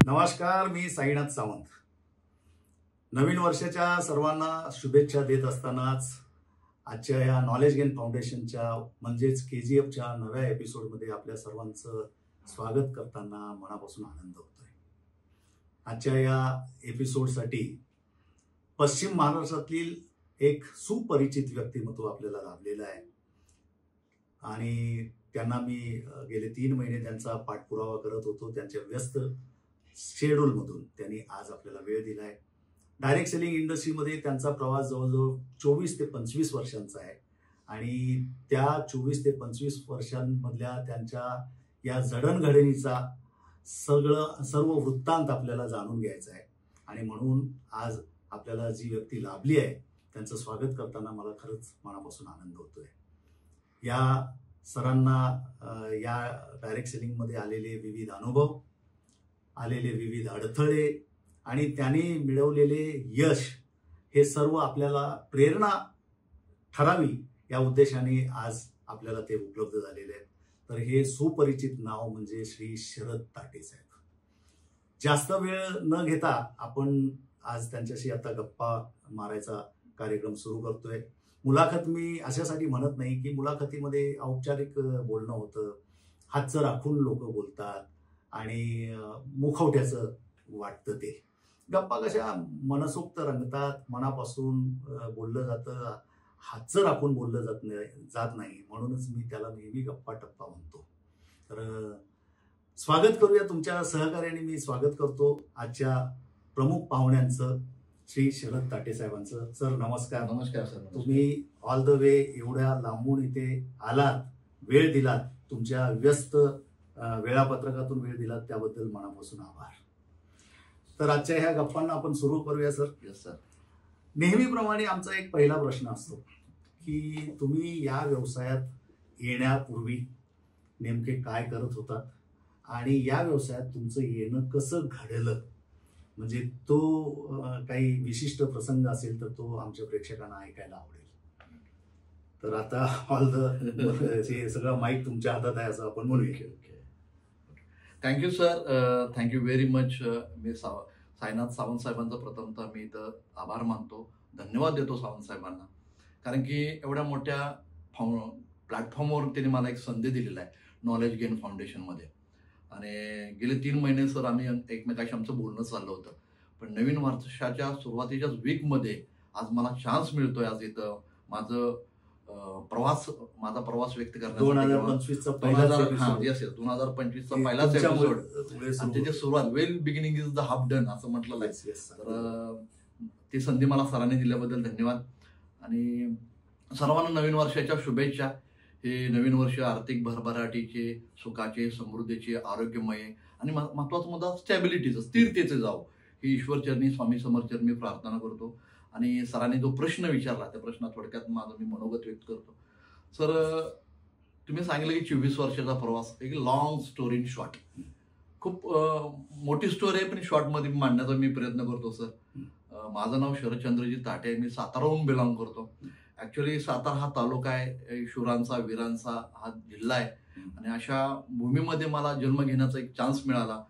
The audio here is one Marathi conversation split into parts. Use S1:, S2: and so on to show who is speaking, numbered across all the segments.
S1: नमस्कार, मी साईनाथ सावंत. नवीन वर्षाच्या सर्वांना शुभेच्छा देत असतानाच आजच्या या नॉलेज गेन फाउंडेशनच्या म्हणजेच KGFच्या नव्या एपिसोडमध्ये आपल्या सर्वांचं स्वागत करताना मनापासून आनंद होतोय. आजच्या या एपिसोडसाठी पश्चिम महाराष्ट्रातील एक सुपरिचित व्यक्तिमत्व आपल्याला लाभलेलं आहे आणि त्यांना मी गेले 3 महिने त्यांचा पाठपुरावा करत होतो. त्यांच्या व्यस्त शेड्यूलमधून त्यांनी आज आपल्याला वेळ दिलाय. डायरेक्ट सेलिंग इंडस्ट्रीमध्ये त्यांचा प्रवास जवळजवळ 24 ते 25 वर्षांचा आहे आणि त्या 24 ते 25 वर्षांमधल्या त्यांच्या या जडणघडणीचा सर्व वृत्तांत आपल्याला जाणून घ्यायचा आहे आणि म्हणून आज आपल्याला जी व्यक्ती लाभली आहे त्यांचं स्वागत करताना मला खरंच मनापासून आनंद होतोय. या सरांना या डायरेक्ट सेलिंगमध्ये आलेले विविध अनुभव, आलेले विविध अडथळे आणि त्यांनी मिळवलेले यश हे सर्व आपल्याला प्रेरणा ठरावी या उद्देशाने आज आपल्याला ते उपलब्ध झालेले आहेत. तर हे सुपरिचित नाव म्हणजे श्री शरद ताटे साहेब. जास्त वेळ न घेता आपण आज त्यांच्याशी आता गप्पा मारायचा कार्यक्रम सुरू करतोय. मुलाखत मी अशासाठी म्हणत नाही की मुलाखतीमध्ये औपचारिक बोलणं होतं, हातचं राखून लोक बोलतात आणि मुखवट्याचं वाटतं. ते गप्पा कशा मनसोक्त रंगतात, मनापासून बोललं जातं, हातचं राखून बोललं जात नाही. म्हणूनच मी त्याला नेहमी गप्पा टप्पा म्हणतो. तर स्वागत करूया तुमच्या सहकार्याने. मी स्वागत करतो आजच्या प्रमुख पाहुण्यांचं, श्री शरद ताटे साहेबांचं. सर नमस्कार.
S2: नमस्कार सर.
S1: तुम्ही ऑल द वे एवढ्या लांबून इथे आलात, वेळ दिलात, तुमच्या व्यस्त वेळापत्रकातून वेळ दिलात त्याबद्दल मनापासून आभार. तर आजच्या ह्या गप्पांना आपण सुरू करूया सर.
S2: Yes sir.
S1: नेहमीप्रमाणे आमचा एक पहिला प्रश्न असतो की तुम्ही या व्यवसायात येण्यापूर्वी नेमके काय करत होतात आणि या व्यवसायात तुमचं येणं कसं घडलं, म्हणजे तो काही विशिष्ट प्रसंग असेल तर तो आमच्या प्रेक्षकांना ऐकायला आवडेल. तर आता ऑल द सगळं माईक तुमच्या हातात आहे असं आपण म्हणूया.
S2: Thank you sir. Thank you very much. मी साईनाथ सावंत साहेबांचा प्रथमतः मी इथं आभार मानतो, धन्यवाद देतो सावंत साहेबांना. कारण की एवढ्या मोठ्या प्लॅटफॉर्मवर त्यांनी मला एक संधी दिलेला आहे नॉलेज गेन फाउंडेशनमध्ये. आणि गेले 3 महिने सर आम्ही एकमेकाशी आमचं बोलणं चाललं होतं. पण नवीन वर्षाच्या सुरुवातीच्याच वीकमध्ये आज मला चान्स मिळतोय आज इथं माझा प्रवास व्यक्त करण्यासाठी.
S1: 2025चा पहिलाच
S2: एपिसोड आणि त्याची सुरुवात well beginning is the half done असं म्हटलं आहे. तर ती संधी मला सरांनी दिल्याबद्दल धन्यवाद आणि सर्वांना नवीन वर्षाच्या शुभेच्छा. हे नवीन वर्ष आर्थिक भरभराटीचे, सुखाचे, समृद्धीचे, आरोग्यमय आणि महत्वाचा मुद्दा स्टॅबिलिटीचं, स्थिरतेचे जावं ही ईश्वरचरणी, स्वामी समर्थचरणी प्रार्थना करतो. आणि सरांनी जो प्रश्न विचारला त्या प्रश्नात थोडक्यात माझं मी मनोगत व्यक्त करतो. सर तुम्ही सांगितलं की 24 वर्षाचा प्रवास, एक लॉंग स्टोरी इन शॉर्ट. खूप मोठी स्टोरी आहे पण शॉर्टमध्ये मांडण्याचा मी प्रयत्न करतो. सर माझं नाव शरदचंद्रजी ताटे आहे. मी साताराहून बिलॉंग करतो. ऍक्च्युली सातारा हा तालुका आहे, शूरांचा, वीरांचा हा जिल्हा आहे आणि अशा भूमीमध्ये मला जन्म घेण्याचा एक चान्स मिळाला.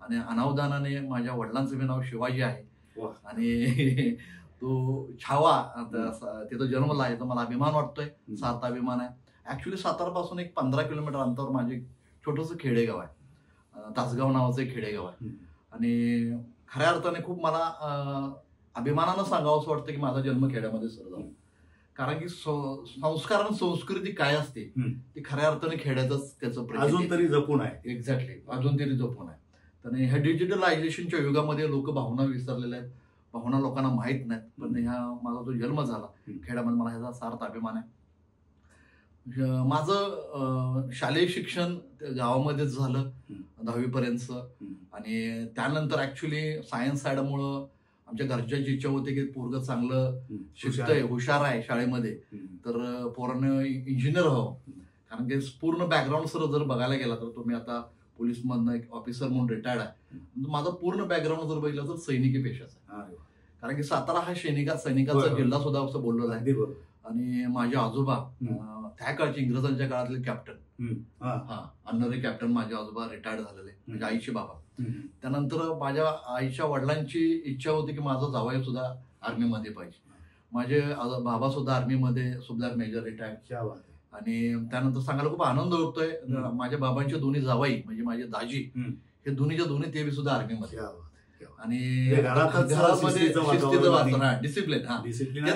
S2: आणि अनावधानाने माझ्या वडिलांचं नाव शिवाजी आहे आणि तो छावा तिथं जन्मला आहे. तर मला अभिमान वाटतोय, सार्थ अभिमान आहे. ऍक्च्युली सातारापासून एक 15 किलोमीटर अंतरावर माझे छोटंसं खेडेगाव आहे, तासगाव नावाचं एक खेडेगाव आहे. आणि खऱ्या अर्थाने खूप मला अभिमानानं सांगावं असं वाटतं की माझा जन्म खेड्यामध्ये सर झाला. कारण की संस्कार आणि संस्कृती काय असते ती खऱ्या अर्थाने खेड्यातच त्याचं
S1: अजून तरी जपून आहे.
S2: एक्झॅक्टली, अजून तरी जपून आहे. तर ह्या डिजिटलायझेशनच्या युगामध्ये लोक भावना विसरलेल्या आहेत, भावना लोकांना माहीत नाहीत. पण ह्या माझा जो जन्म झाला खेड्यामध्ये मला ह्याचा सार्थ अभिमान आहे. माझं शालेय शिक्षण गावामध्येच झालं 10वी पर्यंत आणि त्यानंतर ऍक्च्युली सायन्स साईडमुळं आमच्या घरच्यांची इच्छा होती की पोरगं चांगलं शिकतंय, हुशार आहे शाळेमध्ये, तर पोरानं इंजिनियर व्हावं. कारण की पूर्ण बॅकग्राऊंड सर जर बघायला गेला तर तुम्ही आता पोलीस मधनं एक ऑफिसर म्हणून रिटायर्ड आहे. माझा पूर्ण बॅकग्राऊंड जर बघितलं तर सैनिकी पेशाचा आहे. कारण की सातारा हा सैनिकाचा जिल्हा सुद्धा असं बोललेला आहे. आणि माझे आजोबा त्या काळचे इंग्रजांच्या काळातले कॅप्टन, ऑनररी कॅप्टन माझे आजोबा रिटायर्ड झालेले, म्हणजे आईचे बाबा. त्यानंतर माझ्या आईच्या वडिलांची इच्छा होती की माझा जावई सुद्धा आर्मीमध्ये पाहिजे. माझे बाबा सुद्धा आर्मीमध्ये सुभेदार मेजर रिटायर्ड. आणि त्यानंतर सांगायला खूप आनंद होतोय, माझ्या बाबांचे दोन्ही जावाई म्हणजे माझे दाजी हे दोन्हीच्या दोन्ही ते सुद्धा आर्मीमध्ये. आणि घरामध्ये शिस्तीचं वातावरण, डिसिप्लिन,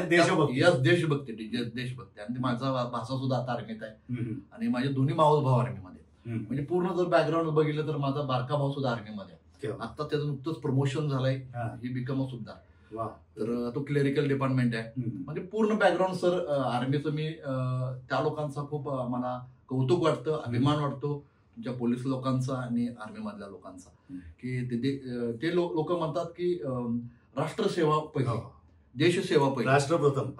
S2: देशभक्ती. आणि माझा भाषा सुद्धा आता आर्मीत आहे. आणि माझे दोन्ही मावस भाऊ आर्मीमध्ये. म्हणजे पूर्ण जर बॅकग्राऊंड बघितलं तर माझा बारका भाऊ सुद्धा आर्मीमध्ये. आता त्याचं नुकतंच प्रमोशन झालंय, ही बिकम सुद्धा. तर तो क्लेरिकल डिपार्टमेंट आहे. म्हणजे पूर्ण बॅकग्राऊंड सर आर्मीचं. मी त्या लोकांचा खूप मला कौतुक वाटतं, अभिमान वाटतो तुमच्या पोलीस लोकांचा आणि आर्मी मधल्या लोकांचा, की ते लोक म्हणतात की राष्ट्रसेवा पहिली, देशसेवा पहिली,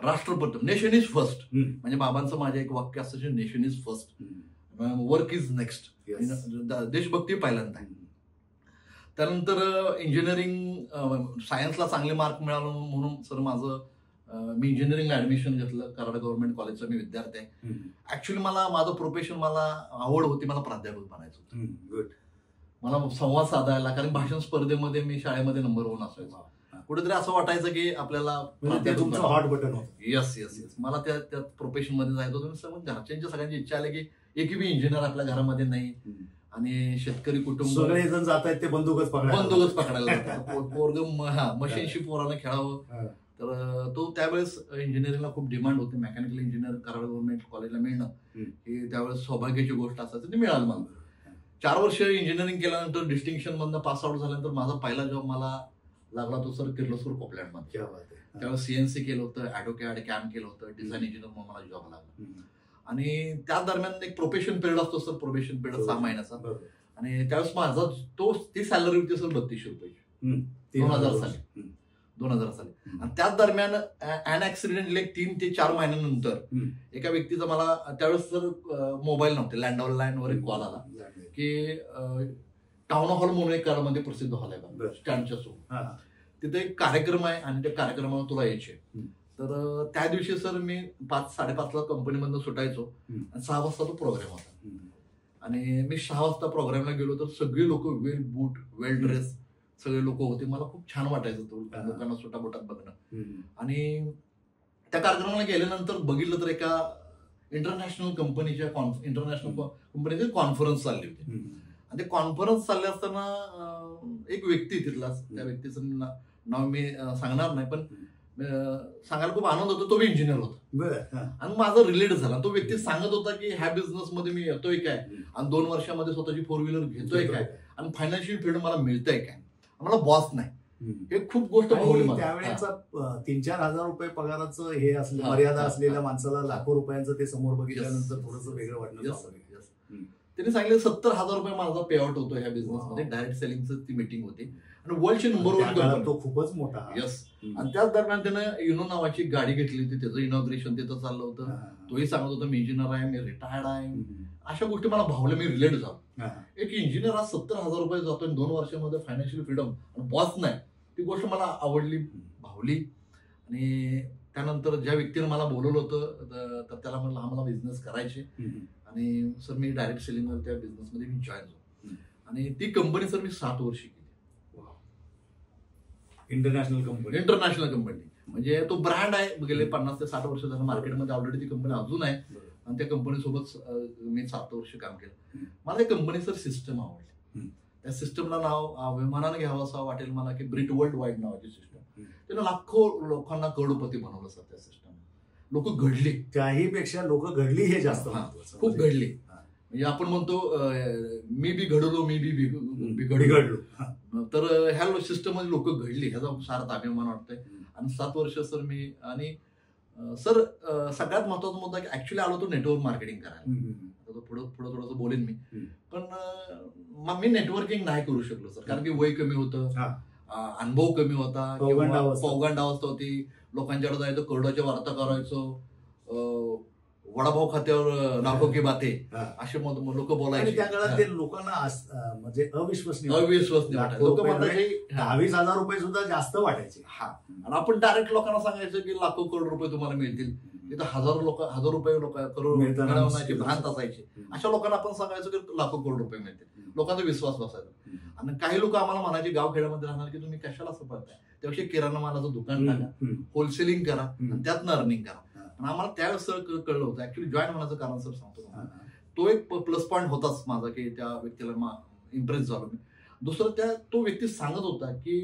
S2: राष्ट्रप्रथम, नेशन इज फर्स्ट. म्हणजे बाबांचं माझं एक वाक्य असतं, nation is first, work is next. देशभक्ती पहिल्यांदा. त्यानंतर इंजिनिअरिंग सायन्सला चांगले मार्क मिळाले म्हणून सर मी इंजिनिअरिंगला ऍडमिशन घेतलं. कराड गव्हर्नमेंट कॉलेजचा मी विद्यार्थी आहे. ऍक्च्युली माझं प्रोफेशन, मला आवड होती, मला प्राध्यापक बनायचं होतं. मला संवाद साधायला, कारण भाषण स्पर्धेमध्ये मी शाळेमध्ये नंबर 1 असायचो. कुठेतरी असं वाटायचं की आपल्याला
S1: hot button.
S2: Yes yes yes. मला त्या प्रोफेशन मध्ये जायचं होतं. घरच्यांच्या सगळ्यांची इच्छा आली की एकही बी इंजिनियर आपल्या घरामध्ये नाही. आणि शेतकरी कुटुंब
S1: सगळे जण जात आहेत ते बंदूकच
S2: पकडायला पोरग मशीनशी पोरानं खेळावं. तर तो त्यावेळेस इंजिनिअरिंगला खूप डिमांड होती. मेकॅनिकल इंजिनियर कराड गव्हर्नमेंट कॉलेजला मिळणं ही त्यावेळेस सौभाग्याची गोष्ट असायची. ती मिळाली मला. 4 वर्ष इंजिनिअरिंग केल्यानंतर डिस्टिंक्शन मधनं पास आउट झाल्यानंतर माझा पहिला जॉब मला लागला तो सर किर्लोस्कर कोपलँडमध्ये. त्यावेळेस CNC केलं होतं, ॲडोकॅड कॅम्प केलं होतं, डिझाईन इंजिनियर म्हणून मला जॉब लागला. आणि त्या दरम्यान एक प्रोबेशन पिरियड असतो सर, प्रोबेशन पिरियड 6 महिन्याचा. आणि त्यावेळेस माझा ती सॅलरी होती सर 3200 रुपये 2000 साली. आणि त्याच दरम्यान अन ऍक्सिडेंटली 3 ते 4 महिन्यानंतर एका व्यक्तीचा मला, त्यावेळेस सर मोबाईल नव्हते, लँडलाईनवर एक कॉल आला की टाउन हॉल म्हणून एक कराडमध्ये प्रसिद्ध हॉल आहे स्टँडच्या समोर, तिथे एक कार्यक्रम आहे आणि त्या कार्यक्रमाला तुला यायचे. तर त्या दिवशी सर मी 5-5:30ला कंपनीमधून सुटायचो आणि 6 वाजता तो प्रोग्राम होता. आणि मी 6 वाजता प्रोग्रामला गेलो तर सगळी लोक वेल बूट, वेल ड्रेस सगळे लोक होते. मला खूप छान वाटायचं तो लोकांना सुटाबुटात बघणं. आणि त्या कार्यक्रमाला गेल्यानंतर बघितलं तर एका इंटरनॅशनल कंपनीची कॉन्फरन्स चालली होती. आणि ते कॉन्फरन्स चालले असताना एक व्यक्ती तिथलाच, त्या व्यक्तीचं नाव मी सांगणार नाही, पण सांगायला खूप आनंद होतो. तो बी इंजिनियर होता आणि माझा रिलेट झाला. तो व्यक्ती सांगत होता की ह्या बिझनेस मध्ये मी येतोय काय, आणि 2 वर्षामध्ये स्वतःची 4 व्हीलर घेतोय काय, आणि फायनान्शियल फ्रीडम मला मिळतंय काय, मला बॉस नाही. हे खूप गोष्ट
S1: त्यावेळेचा 3-4 हजार रुपये पगाराचं हे असलं, मर्यादा असलेल्या माणसाला लाखो रुपयांचं ते समोर बघितल्यानंतर थोडंसं वेगळं वाटलं.
S2: त्यांनी सांगितलं 70,000 रुपये माझा पे आउट होतो ह्या बिझनेसमध्ये. डायरेक्ट सेलिंगचं ती मीटिंग होती आणि वर्ल्डची नंबर 1
S1: तो खूपच मोठा.
S2: यस. आणि त्याच दरम्यान त्यानं युनो नावाची गाडी घेतली होती, त्याचं इनॉग्रेशन तिथं चाललं होतं. तोही सांगत होता मी इंजिनियर आहे, मी रिटायर्ड आहे. अशा गोष्टी मला भावल्या, मी रिलेट झालो. एक इंजिनियर आज 70,000 रुपये जातो 2 वर्षामध्ये फायनान्शियल फ्रीडम आणि बॉस नाही, ती गोष्ट मला आवडली, भावली. आणि त्यानंतर ज्या व्यक्तीने मला बोलवलं होतं तर त्याला म्हणलं हा मला बिझनेस करायचे. आणि सर मी डायरेक्ट सेलिंगवर त्या बिझनेसमध्ये मी जॉईन झालो. आणि ती कंपनी सर मी 7 वर्ष केली.
S1: इंटरनॅशनल
S2: कंपनी म्हणजे तो ब्रँड आहे. गेले 50 ते 60 वर्ष झालं मार्केटमध्ये ऑलरेडी ती कंपनी अजून आहे. आणि त्या कंपनीसोबत मी 7 वर्ष काम केलं. मला त्या कंपनीचं सिस्टम आवडली. त्या सिस्टमला नाव अभिमानानं घ्यावं असं वाटेल मला की ब्रिट वर्ल्ड वाईड नावाची सिस्टम. त्यानं लाखो लोकांना करोडपती बनवलं सर. त्या सिस्टम लोक घडली,
S1: त्याहीपेक्षा लोक घडली हे जास्त
S2: खूप घडली. म्हणजे आपण म्हणतो मी बी घडलो, मी बी बिघडलो. तर ह्या सिस्टम मध्ये लोक घडली, ह्याचा सार्थ अभिमान वाटतोय. आणि 7 वर्ष सर मी, आणि सर सगळ्यात महत्वाचा मुद्दा की ऍक्च्युली आलो तो नेटवर्क मार्केटिंग करायला. पुढं थोडंसं बोलेन मी, पण मी नेटवर्किंग नाही करू शकलो सर, कारण की वय कमी होतं, अनुभव कमी होता, पौगंड अवस्था होती. लोकांच्याकडे जायचो, करोडाच्या वार्ता करायचो, वडाभाऊ खात्यावर लाखो की बाते असे लोक बोलायचे.
S1: त्या काळात ते लोकांना म्हणजे अविश्वसनीय
S2: वाटायचे. लोक म्हणायचे
S1: 10,000 रुपये सुद्धा जास्त वाटायचे.
S2: आणि आपण डायरेक्ट लोकांना सांगायचं की लाखो करोड रुपये तुम्हाला मिळतील. तिथं हजार रुपये करोड मिळवण्याची भ्रांत असायची. अशा लोकांना आपण सांगायचो की लाखो करोड रुपये मिळतील, लोकांचा विश्वास बसायचा. आणि काही लोक आम्हाला म्हणायचे गाव खेड्यामध्ये राहणार की तुम्ही कशाला असं पळताय, त्यापेक्षा किराणा मालाचं दुकान टाका, होलसेलिंग करा आणि त्यातनं अर्निंग करा. आणि आम्हाला त्यावेळेस कळलं होतं. ऍक्च्युली जॉईन होण्याचं कारण सर सांगतो, तो एक प्लस पॉईंट होताच माझा की त्या व्यक्तीला इम्प्रेस झालो मी. दुसरं तो व्यक्ती सांगत होता की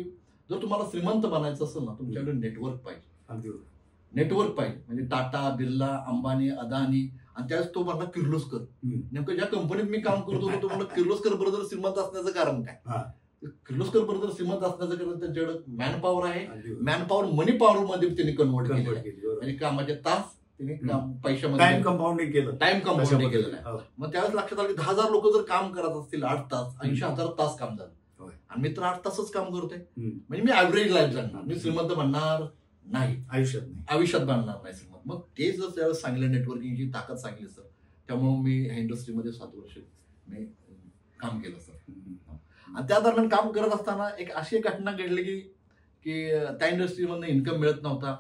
S2: जर तुम्हाला श्रीमंत बनायचं असेल ना, तुमच्याकडे नेटवर्क पाहिजे. नेटवर्क पाहिजे म्हणजे टाटा, बिर्ला, अंबानी, अदानी. आणि त्यावेळेस तो म्हणला किर्लोस्कर. नेमकं ज्या कंपनीत मी काम करत होतो तो म्हणला किर्लोस्कर बरोबर श्रीमंत असण्याचं कारण काय. किर्लोस्कर बरोबर श्रीमंत असण्याचं कारण त्यांच्याकडे मॅन पॉवर आहे. मॅन पॉवर मनी पॉवर मध्ये त्यांनी कन्वर्ट केलं, म्हणजे कामाचे तास त्यांनी पैशामध्ये
S1: टाइम कंपाऊंडिंग केलं.
S2: मग त्यावेळेस लक्षात आलं की 10,000 लोक जर काम करत असतील 8 तास, 80,000 तास काम झालं. आणि मी तर 8 तासच काम करतोय, म्हणजे मी ऍव्हरेज लाईफ जगणार, मी श्रीमंत बनणार नाही आयुष्यात बनणार नाही श्रीमंत. मग ते जर त्यावेळेस सांगितलं, नेटवर्किंगची ताकद सांगली सर, त्यामुळे मी ह्या इंडस्ट्रीमध्ये 7 वर्ष मी काम केलं सर. आणि त्या दरम्यान काम करत असताना अशी एक घटना घडली की त्या इंडस्ट्रीमधनं इन्कम मिळत नव्हता.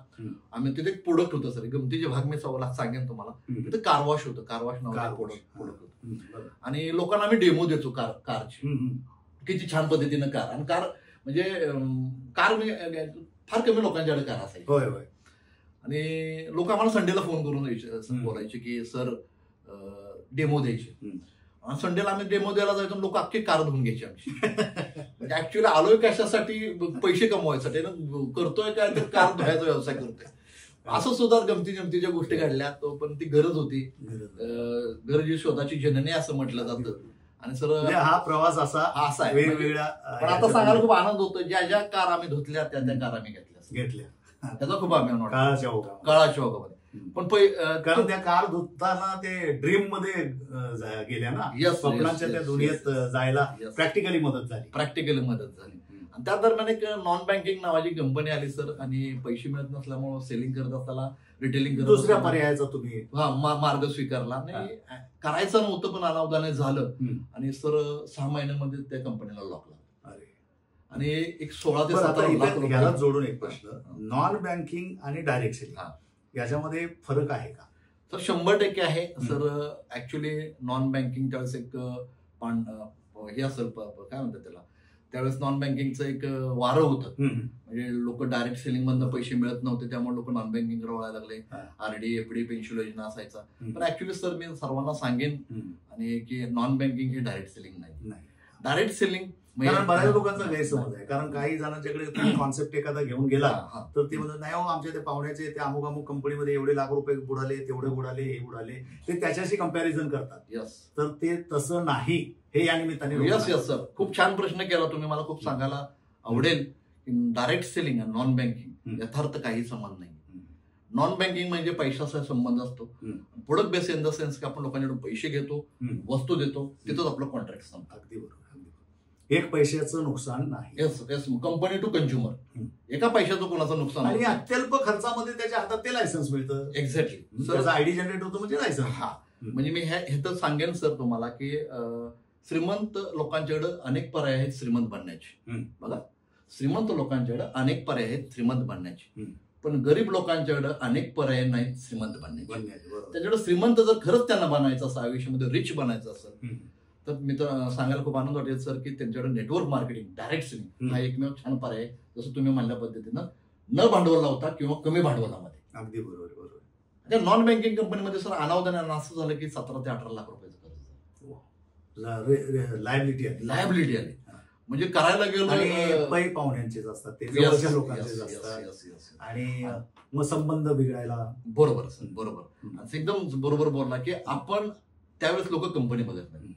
S2: आम्ही तिथे एक प्रोडक्ट होतं सर, गमतीचे भाग मी सांगेन तुम्हाला. तिथे कारवॉश होतं, कारवॉश नावाचं प्रोडक्ट होतं. आणि लोकांना आम्ही डेमो देतो कारची, किती छान पद्धतीनं कार. आणि कार म्हणजे कार फार कमी लोकांच्याकडे कार असायची. आणि लोक आम्हाला संडेला फोन करून बोलायचे की सर डेमो द्यायचे. संडेला आम्ही डेमो द्यायला जायचो, लोक अख्खी कार धुवून घ्यायची आमची. म्हणजे ऍक्च्युअली आलोय कशासाठी, पैसे कमवायसाठी करतोय काय तर कार धुवायचा व्यवसाय करतोय. असं सुद्धा गमतीच्या गोष्टी घडल्या. तो पण ती गरज होती, गरज ही शोधाची जननी असं म्हटलं जातं. आणि सर
S1: हा प्रवास असा
S2: आहे वेगवेगळ्या. पण आता सांगायला खूप आनंद होतो, ज्या कार आम्ही धुतल्या त्या कार आम्ही घेतल्या. त्याचा खूप आम्ही काळाच्या ओघामध्ये. पण
S1: कारण त्या कार धुताना ते ड्रीम मध्ये गेल्या ना, स्वप्नांच्या त्या दुनियेत जायला प्रॅक्टिकली मदत झाली. आणि त्या दरम्यान एक नॉन बँकिंग नावाची कंपनी आली सर. आणि पैसे मिळत नसल्यामुळे सेलिंग करत असताना रिटेलिंग करत दुसऱ्या पर्यायाचा तुम्ही
S2: मार्ग स्वीकारला. नाही करायचं नव्हतं पण अनावधाने झालं. आणि सर 6 महिन्यामध्ये त्या कंपनीला लॉक लागला. आणि एक 16 ते 17
S1: याला जोडून एक प्रश्न, नॉन बँकिंग आणि डायरेक्ट सेलिंग याच्यामध्ये फरक आहे का?
S2: तर 100% आहे सर. ऍक्च्युली नॉन बँकिंग त्यावेळेस एक हे असेल काय म्हणतात त्याला, त्यावेळेस नॉन बँकिंगचं एक वारं होतं. म्हणजे लोक डायरेक्ट सेलिंग मधनं पैसे मिळत नव्हते, त्यामुळे लोक नॉन बँकिंग वळायला लागले. आरडी, एफडी, पेन्शन योजना असायचा. पण ऍक्च्युली सर मी सर्वांना सांगेन आणि की नॉन बँकिंग हे डायरेक्ट सेलिंग नाही. डायरेक्ट सेलिंग
S1: कारण बऱ्याच लोकांचा गैरसमज आहे. कारण काही जणांच्याकडे कॉन्सेप्ट एखादा घेऊन गेला तर ते म्हणतात नाही हो आमच्या ते पाहुण्याचे ते अमुक कंपनीमध्ये एवढे लाख रुपये बुडाले, तेवढे बुडाले, हे बुडाले, ते त्याच्याशी कंपॅरिझन करतात. तर ते तसं नाही, हे या निमित्ताने.
S2: यस सर, खूप छान प्रश्न केला तुम्ही. मला खूप सांगायला आवडेल की डायरेक्ट सेलिंग आणि नॉन बँकिंग यथार्थ काही संबंध नाही. नॉन बँकिंग म्हणजे पैशाचा संबंध असतो. Product base in the sense की आपण लोकांकडून पैसे घेतो, वस्तू देतो, तिथंच आपलं कॉन्ट्रॅक्ट संपतं.
S1: अगदी बरोबर. एक पैशाचं नुकसान नाही.
S2: येस कंपनी टू कंझ्युमर, एका पैशाचं कोणाचं नुकसान.
S1: आणि अत्यल्प खर्चामध्ये त्याच्या हातात ते लायसन्स मिळतं.
S2: एक्झॅक्टली
S1: सर, आयडी जनरेट होतो म्हणजे लायसन्स.
S2: म्हणजे मी हे तर सांगेन सर तुम्हाला की श्रीमंत लोकांच्याकडे अनेक पर्याय आहेत श्रीमंत बनण्याचे. बघा, श्रीमंत लोकांच्याकडे अनेक पर्याय आहेत श्रीमंत बनण्याचे, पण गरीब लोकांच्याकडे अनेक पर्याय नाहीत श्रीमंत बनण्याचे. त्याच्याकडे श्रीमंत जर खरंच त्यांना बनायचं असं, आयुष्यामध्ये रिच बनायचं असेल, तर मी तर सांगायला खूप आनंद वाटेल सर की त्यांच्याकडे नेटवर्क मार्केटिंग, डायरेक्ट सेलिंग हा एकमेव छान पर्याय, जसं तुम्ही म्हणल्या पद्धतीनं न भांडवला होता किंवा कमी भांडवलामध्ये.
S1: अगदी बरोबर.
S2: नॉन बँकिंग कंपनीमध्ये सर अनावधानानं असं झालं की 17 ते 18 लाख रुपयाचं कर्ज, लायबिलिटी आली. म्हणजे करायला गेलो
S1: पै पाहुण्यांचेच असतात, ते जवळच्या लोकांचेच असतात. आणि मग संबंध बिघडायला.
S2: बरोबर सर, बरोबर. एकदम बरोबर बोलला की आपण त्यावेळेस लोक कंपनी बघत नाही.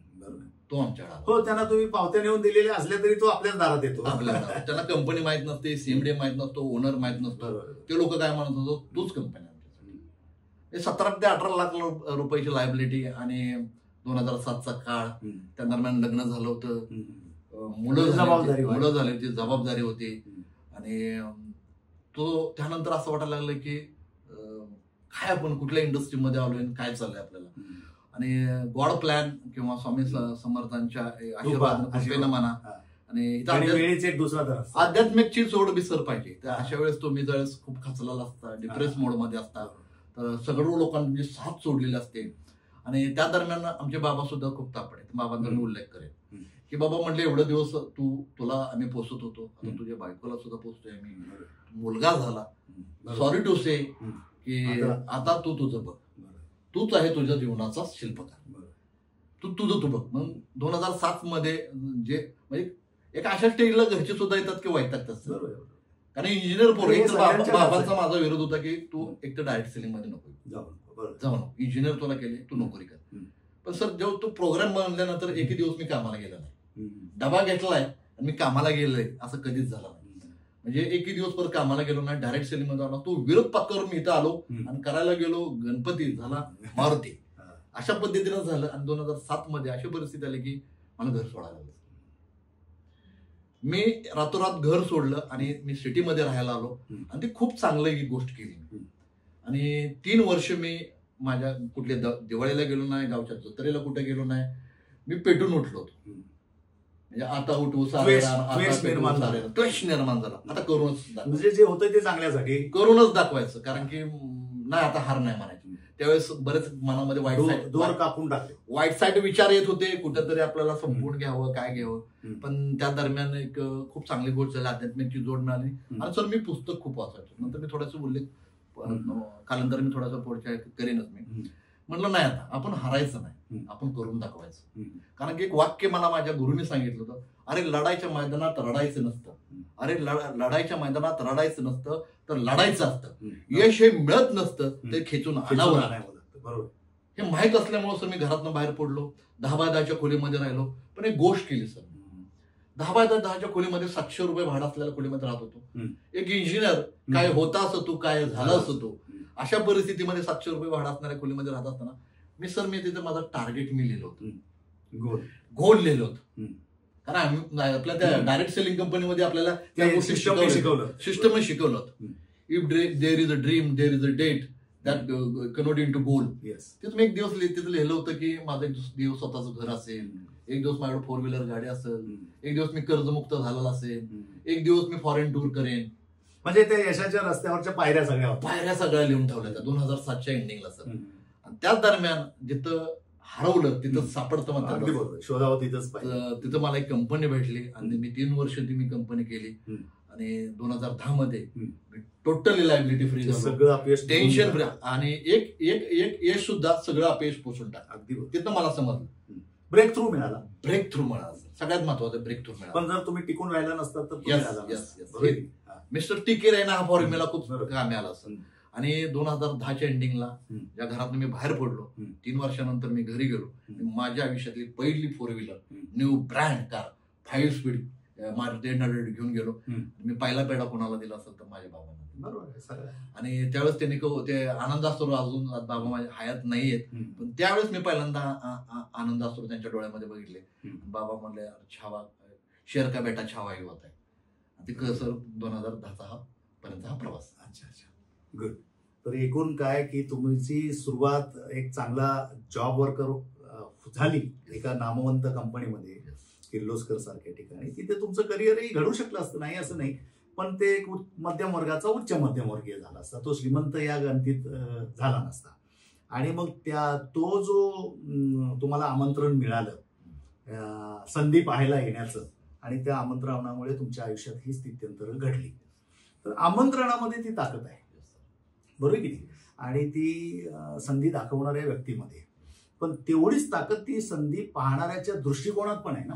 S2: तो आमच्याकडे
S1: हो, त्यांना तुम्ही पावत्या नेऊन दिलेल्या असल्या तरी तो आपल्याच दारात येतो.
S2: त्यांना कंपनी माहित नसते, सीएमडी माहित नसतो, ओनर माहित नसतो. ते लोक काय म्हणत होतो, तूच कंपनी. 17 ते 18 लाख रुपयाची लायबिलिटी. आणि 2007चा काळ, त्या दरम्यान लग्न झालं होतं, मुलं झाली होती, जबाबदारी होती. आणि तो त्यानंतर असं वाटायला लागलं की काय आपण कुठल्या इंडस्ट्रीमध्ये आलोय, काय चाललंय आपल्याला. आणि गॉड प्लॅन किंवा स्वामी समर्थांच्या आशीर्वाद म्हणा, आणि आध्यात्मिकची जोड विसर पाहिजे. अशा वेळेस तुम्ही ज्यावेळेस खूप खचलेला असता, डिप्रेस मोड मध्ये असता, तर सगळं लोकांनी साथ सोडलेली असते. आणि त्या दरम्यान आमचे बाबा सुद्धा खूप तापडे. बाबांचा मी उल्लेख करेन की बाबा म्हटले एवढे दिवस तुला आम्ही पोचत होतो, आता तुझ्या बायकोला सुद्धा पोचतोय आम्ही, मुलगा झाला, सॉरी टू से की आता तू तुझं बघ, तूच आहे तुझ्या जीवनाचा शिल्पकार, तुझं तू बघ. मग 2007 मध्ये जे म्हणजे एक अशा स्टेजला घरचे सुद्धा येतात की वैतागतात असतात. कारण इंजिनियर बाबांचा माझा विरोध होता की तू एक तर डायरेक्ट सेलिंग मध्ये नको जाऊ नको, इंजिनियर तुला केले, तू नोकरी कर. पण सर जेव्हा तो प्रोग्राम बनल्यानंतर एकही दिवस मी कामाला गेला नाही, डबा घेतलाय आणि मी कामाला गेलोय असं कधीच झालं नाही. म्हणजे एकही दिवस परत कामाला गेलो नाही, डायरेक्ट सेलिंग मध्ये आलो, तो विरोध पत्करून मी इथं आलो आणि करायला गेलो गणपती झाला मारुती, अशा पद्धतीनं झालं. आणि 2007 मध्ये अशी परिस्थिती आली की मला घर सोडायला लागलं. मी रातोरात घर सोडलं आणि मी सिटीमध्ये राहायला आलो आणि ती खूप चांगलं ही गोष्ट केली. आणि 3 वर्ष मी माझ्या कुठल्या दिवाळीला गेलो नाही, गावच्या जत्रेला कुठे गेलो नाही, मी पेटून उठलो होतो. म्हणजे आता उठू द्वेष निर्माण झाला, आता करूनच
S1: म्हणजे जे होतं ते चांगल्यासाठी
S2: करूनच दाखवायचं. कारण की नाही आता हार नाही मानायची. त्यावेळेस बरेच मनामध्ये वाईट साईड विचार येत होते, कुठेतरी आपल्याला संपवून घ्यावं, काय घ्यावं. पण त्या दरम्यान एक खूप चांगली गोष्ट झाली, अध्यात्माची जोड मिळाली. आणि सर मी पुस्तक खूप वाचायचो. नंतर मी थोडासा उल्लेख कालांतर मी थोडासा पुढच्या करेनच. मी म्हटलं नाही आता आपण हारायचं नाही, आपण करून दाखवायचं. कारण की एक वाक्य मला माझ्या गुरुने सांगितलं होतं, अरे लढाईच्या मैदानात रडायचं नसतं, अरे लढाईच्या मैदानात रडायचं नसतं तर लढायचं असतं. यश हे मिळत नसतं, ते खेचून आणावं लागतं. हे माहीत असल्यामुळे सर मी घरातून बाहेर पडलो, 10x10च्या खोलीमध्ये राहिलो. पण एक गोष्ट केली सर, 10x10च्या खोलीमध्ये 700 रुपये भाडं असलेल्या खोलीमध्ये राहत होतो. एक इंजिनियर काय होता असं तू, काय झालं असं तू, अशा परिस्थितीमध्ये 700 रुपये भाडं असणाऱ्या खोलीमध्ये राहत असताना मी तिथे माझं टार्गेट मी लिहिलं होतं, गोल लिहिलं होतं. कारण आपल्या त्या डायरेक्ट सेलिंग कंपनीमध्ये आपल्याला त्या गोष्टी सिस्टम शिकवलं होतं. If there is a dream, there is a date that convert into goal. तिथं मी एक दिवस तिथं लिहिलं होतं की माझं एक दिवस स्वतःचं घर असेल, एक दिवस माझ्याकडे 4 व्हीलर गाडी असेल, एक दिवस मी कर्जमुक्त झालेला असेल, एक दिवस मी फॉरेन टूर करेन.
S1: म्हणजे त्या यशाच्या रस्त्यावरच्या पायऱ्या
S2: सगळ्या लिहून ठेवल्या त्या 2007च्या एंडिंगला सर. आणि त्याच दरम्यान जिथं हरवलं तिथं सापडतं म्हणतात,
S1: शोधावं तिथंच.
S2: तिथं मला एक कंपनी भेटली आणि मी 3 वर्ष ती मी कंपनी केली. आणि 2010 मध्ये टोटली लायबिलिटी फ्री झालं,
S1: सगळं अपयश
S2: टेन्शन फ्री. आणि एक एक एक यश सुद्धा सगळं अपयश पोचून टाक.
S1: अगदी
S2: तिथं मला समजलं
S1: ब्रेक थ्रू मिळाला.
S2: सगळ्यात महत्वाचं ब्रेक थ्रू मिळाला.
S1: पण जर तुम्ही टिकून राहिला नसतात तर
S2: मिस्टर टिके राहिना हा फॉर्म्युला खूप कामी आला असं. आणि 2010च्या एंडिंगला ज्या घरातून मी बाहेर पडलो, 3 वर्षानंतर मी घरी गेलो. माझ्या आयुष्यातली पहिली 4 wheeler new brand car 5 speed Maruti 800 घेऊन गेलो. मी पहिला पेढा कोणाला दिला असेल तर माझ्या बाबांना.
S1: बरोबर.
S2: आणि त्यावेळेस त्यांनी ते आनंदाश्रू, अजून बाबा माझ्या हयात नाहीयेत, पण त्यावेळेस मी पहिल्यांदा आनंदाश्रू त्यांच्या डोळ्यामध्ये बघितले. बाबा म्हणले छावा शेर का बेटा छावा ही होत आहे. ते कसं 2010चा हा पर्यंत हा प्रवास.
S1: अच्छा, गुड. तर एकूण काय की तुमची सुरुवात एक चांगला जॉब वर्कर झाली एका नामवंत कंपनीमध्ये, किर्लोस्कर सारख्या ठिकाणी. तिथे तुमचं करिअरही घडू शकलं असतं, नाही असं नाही. पण ते एक मध्यम वर्गाचा उच्च मध्यमवर्गीय झाला असता, तो श्रीमंत या गणतीत झाला नसता. आणि मग तो जो तुम्हाला आमंत्रण मिळालं संधी पाहायला येण्याचं, आणि त्या आमंत्रणामुळे तुमच्या आयुष्यात ही स्थित्यंतर घडली. तर आमंत्रणामध्ये ती ताकद आहे, बरोबर की नाही? आणि ती संधी दाखवणाऱ्या व्यक्तीमध्ये. पण तेवढीच ताकद ती संधी पाहणाऱ्याच्या दृष्टिकोनात पण आहे ना.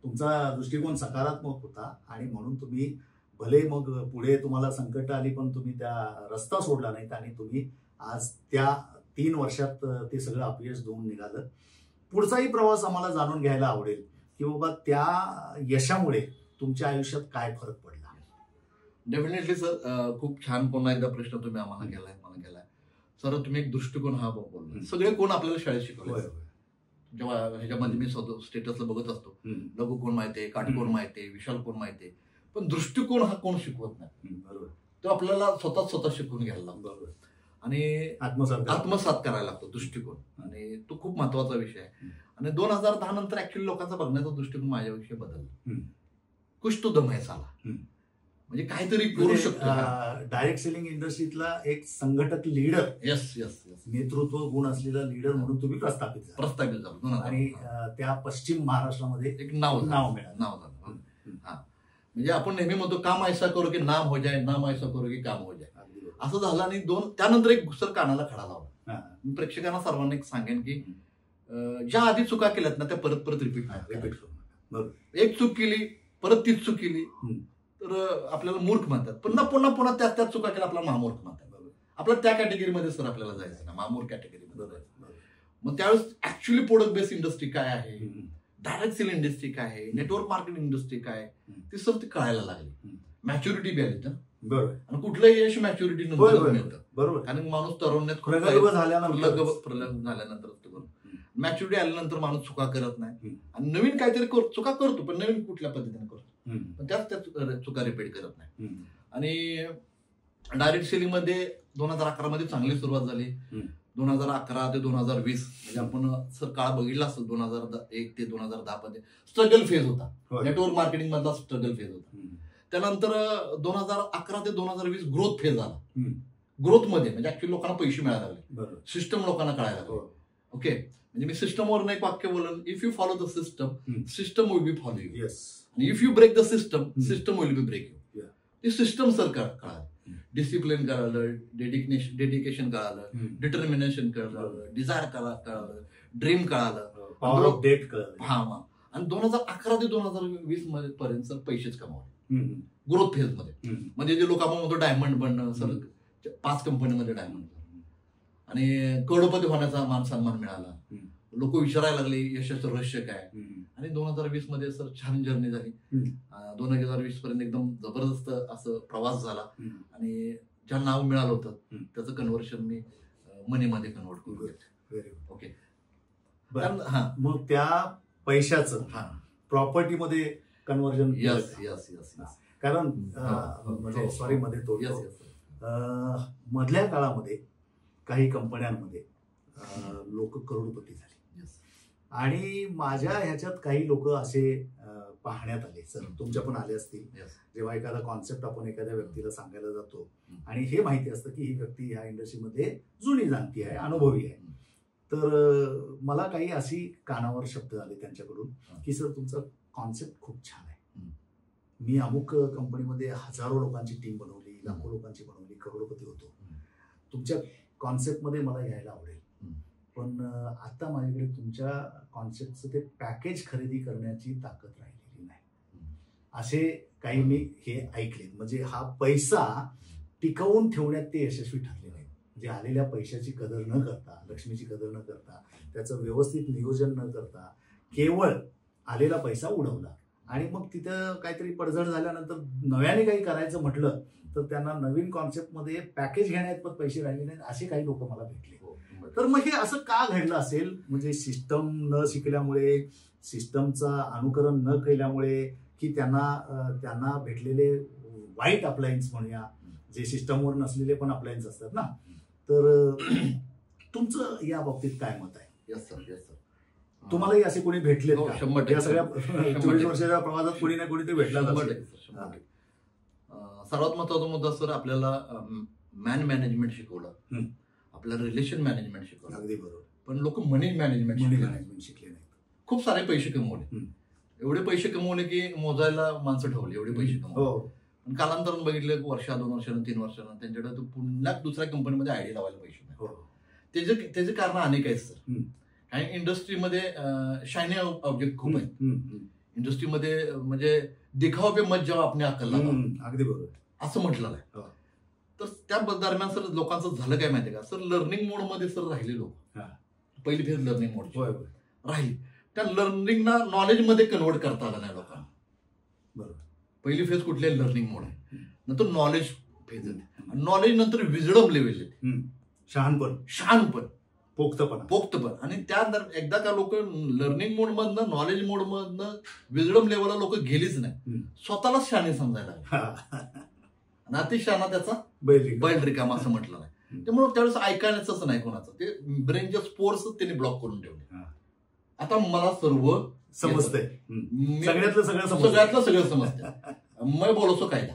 S1: तुमचा दृष्टिकोन सकारात्मक होता आणि म्हणून तुम्ही भले मग पुढे तुम्हाला संकट आली पण तुम्ही त्या रस्ता सोडला नाहीत आणि तुम्ही आज त्या 3 वर्षात ते सगळं अपयश देऊन निघालं. पुढचाही प्रवास आम्हाला जाणून घ्यायला आवडेल की बाबा त्या यशामुळे तुमच्या आयुष्यात काय फरक पडला.
S2: डेफिनेटली सर, खूप छान पुन्हा एकदा प्रश्न तुम्ही आम्हाला केलाय, मला केलाय सर. तुम्ही एक दृष्टिकोन हा बोलला. सगळे कोण आपल्याला शाळेत शिकवले. जेव्हा ह्याच्यामध्ये मी स्टेटसला बघत असतो, लघु कोण माहितीये, काटकोण माहितीये, विशाल कोण माहितीये, पण दृष्टिकोन हा कोण शिकवत नाही. बरोबर. तो आपल्याला स्वतः शिकून घ्यायला लागतो. बरोबर. आणि आत्मसात करायला लागतो दृष्टिकोन. आणि तो खूप महत्वाचा विषय आहे. आणि 2010 नंतर ऍक्च्युअली लोकांचा बघण्याचा दृष्टिकोन माझ्याविषयी बदलला. कुछ तो दम है साला. म्हणजे काहीतरी करू शकतो.
S1: डायरेक्ट सेलिंग इंडस्ट्रीतला एक संघटक लीडर,
S2: येस येस येस,
S1: नेतृत्व गुण असलेला लीडर म्हणून तुम्ही प्रस्थापित
S2: झाला
S1: आणि त्या पश्चिम महाराष्ट्रामध्ये
S2: एक नाव
S1: मिळालं.
S2: हा, म्हणजे आपण नेहमी म्हणतो काम ऐसा करो की नाम हो जाए, नाम ऐसा करो की काम हो जाए, असं झालं. आणि त्यानंतर एक घुसर कानाला खडा लावला. मी प्रेक्षकांना सर्वांना एक सांगेन की ज्या आधी चुका केल्यात ना त्या परत परत रिपीट करू. एक चूक केली परत तीच चूक केली तर आपल्याला मूर्ख म्हणतात. पुन्हा पुन्हा पुन्हा त्याच चुका केल्या आपल्याला महामूर्ख म्हणतात. आपल्याला त्या कॅटेगरीमध्ये सर आपल्याला जायचं ना, महामूर्ख कॅटेगरीमध्ये जायचं. मग त्यावेळेस ऍक्च्युअली प्रोडक्ट बेस्ड इंडस्ट्री काय आहे, डायरेक्ट सेल इंडस्ट्री काय आहे, नेटवर्क मार्केटिंग इंडस्ट्री काय आहे, ती सर ती कळायला लागली. मॅच्युरिटी बी आली ना.
S1: बरोबर.
S2: आणि कुठलंही यश मॅच्युरिटी नंतर मिळतं.
S1: बरोबर.
S2: कारण माणूस तरुण्यात झाल्यानंतर मॅच्युरिटी आल्यानंतर माणूस चुका करत नाही आणि नवीन काहीतरी चुका करतो, पण नवीन कुठल्या पद्धतीने करतो, पण त्याच चुका रिपीट करत नाही. आणि डायरेक्ट सेलिंग मध्ये 2011 मध्ये चांगली सुरुवात झाली. 2011 ते 2020 म्हणजे आपण सर काळ बघितला असेल. 2001 ते 2010 मध्ये स्ट्रगल फेज होता, नेटवर्क मार्केटिंग मधला स्ट्रगल फेज होता. त्यानंतर 2011 ते 2020 ग्रोथ फेज आला. ग्रोथ मध्ये म्हणजे ऍक्च्युअली लोकांना पैसे मिळायला लागले, सिस्टम लोकांना कळायला लागले. ओके, म्हणजे मी सिस्टमवरून एक वाक्य बोलन, if you follow the system, system will be follow you. आणि if you break the system, system will be break you. ते सिस्टम सर कळालं, डिसिप्लिन कळालं, डेडिकेशन कळालं, डिटर्मिनेशन कळालं, डिझायर कळालं, ड्रीम कळालं,
S1: पॉवर ऑफ डेट कळालं.
S2: हा. आणि 2011 ते 2020 मध्ये पर्यंत सर पैसेच कमावले ग्रोथ फेज मध्ये. म्हणजे जे लोक आपण म्हणतो डायमंड बनणं, सर 5 कंपनीमध्ये डायमंड आणि करोडपती होण्याचा मान सन्मान मिळाला. लोक विचारायला लागले यशाचं रहस्य काय. आणि 2020 मध्ये सर छान जर्नी झाली. 2020 पर्यंत एकदम जबरदस्त असं प्रवास झाला. आणि ज्या नाव मिळालं होतं त्याचं कन्व्हर्शन मी मनीमध्ये कन्वर्ट करू शकतो. ओके,
S1: मग त्या पैशाचं प्रॉपर्टीमध्ये कन्व्हर्जन.
S2: Yes yes yes.
S1: कारण म्हणजे सॉरी मध्ये तो मधल्या काळामध्ये काही कंपन्यांमध्ये लोक करोडपती झाले आणि माझ्या ह्याच्यात काही लोक असे पाहण्यात आले. सर तुमच्या पण आले असतील. जेव्हा एखादा कॉन्सेप्ट आपण एखाद्या व्यक्तीला सांगायला जातो आणि हे माहिती असतं की ही व्यक्ती ह्या इंडस्ट्रीमध्ये जुनी जाणती आहे, अनुभवी आहे, तर मला काही अशी कानावर शब्द आले त्यांच्याकडून की सर तुमचा कॉन्सेप्ट खूप छान आहे, मी अमुक कंपनीमध्ये हजारो लोकांची टीम बनवली, लाखो लोकांची बनवली, करोडपती होतो, तुमच्या कॉन्सेप्टमध्ये मला यायला आवडेल, पण आता माझ्याकडे तुमच्या कॉन्सेप्टचं ते पॅकेज खरेदी करण्याची ताकद राहिलेली नाही. असे काही मी हे ऐकले. म्हणजे हा पैसा टिकवून ठेवण्यात ते यशस्वी ठरले नाही. म्हणजे आलेल्या पैशाची कदर न करता, लक्ष्मीची कदर न करता, त्याचं व्यवस्थित नियोजन न करता केवळ आलेला पैसा उडवला. आणि मग तिथं काहीतरी पडझड झाल्यानंतर नव्याने काही करायचं म्हटलं तर त्यांना नवीन कॉन्सेप्टमध्ये पॅकेज घेण्यात पण पैसे राहिले नाहीत. असे काही लोक मला भेटले. तर मग हे असं का घडलं असेल? म्हणजे सिस्टम न शिकल्यामुळे, सिस्टमचं अनुकरण न केल्यामुळे, की त्यांना भेटलेले वाईट अप्लायन्स म्हणूया, जे सिस्टमवर नसलेले पण अप्लायन्स असतात ना. तर तुमचं या बाबतीत काय मत आहे?
S2: Yes sir, yes sir.
S1: तुम्हालाही असे कोणी भेटलेत का?
S2: 100%
S1: या सगळ्या 24 वर्षाच्या प्रवासात कोणी ना कोणी ते भेटला.
S2: सर्वात महत्वाचा मुद्दा सर, आपल्याला मॅन मॅनेजमेंट शिकवलं, आपल्याला रिलेशन मॅनेजमेंट शिकवलं.
S1: अगदी बरोबर.
S2: पण लोक मनी मॅनेजमेंट शिकले
S1: नाही.
S2: खूप सारे पैसे कमवले, एवढे पैसे कमवले की मोजायला माणसं ठेवले, एवढे पैसे कमवले. पण कालांतरून बघितलं, वर्ष 2 वर्षानं 3 वर्षानं त्यांच्याकडे पुन्हा दुसऱ्या कंपनीमध्ये आयडी लावायला पैसे नाही. त्याचे कारण अनेक आहेत सर. आणि इंडस्ट्रीमध्ये शायनी ऑब्जेक्ट खूप आहेत. इंडस्ट्रीमध्ये म्हणजे दिखाव पे मत जेव्हा आपल्या अक्कल लागा,
S1: अगदी बरोबर असं
S2: म्हटलं आहे. तर त्या दरम्यान सर लोकांचं झालं काय माहितीये का सर, लर्निंग मोड मध्ये सर राहिले लोक. पहिली फेज लर्निंग मोड राहिली, त्या लर्निंगना नॉलेज मध्ये कन्वर्ट करता आलं नाही लोकांना.
S1: बरोबर.
S2: पहिली फेज कुठली लर्निंग मोड आहे, नंतर नॉलेज फेज आहे, नॉलेज नंतर विजडम लेवल आहे, शहाणपण, पोक्तपण. आणि त्या एकदा का लोक लर्निंग मोड मधनं, नॉलेज मोड मधनं विजडम लेवलला लोक गेलीच नाही, स्वतःलाच शहाणे समजायला. अतिशहाणा त्याचा बैल रिकामा असं म्हटलं नाही. त्यामुळे त्यावेळेस ऐकायचंच नाही कोणाचं. ते ब्रेनचे स्पोर्स त्यांनी ब्लॉक करून ठेवले. आता मला सर्व
S1: समजतंय, सगळ्यातलं सगळं
S2: समजतं. मैं बोलतो कायदा.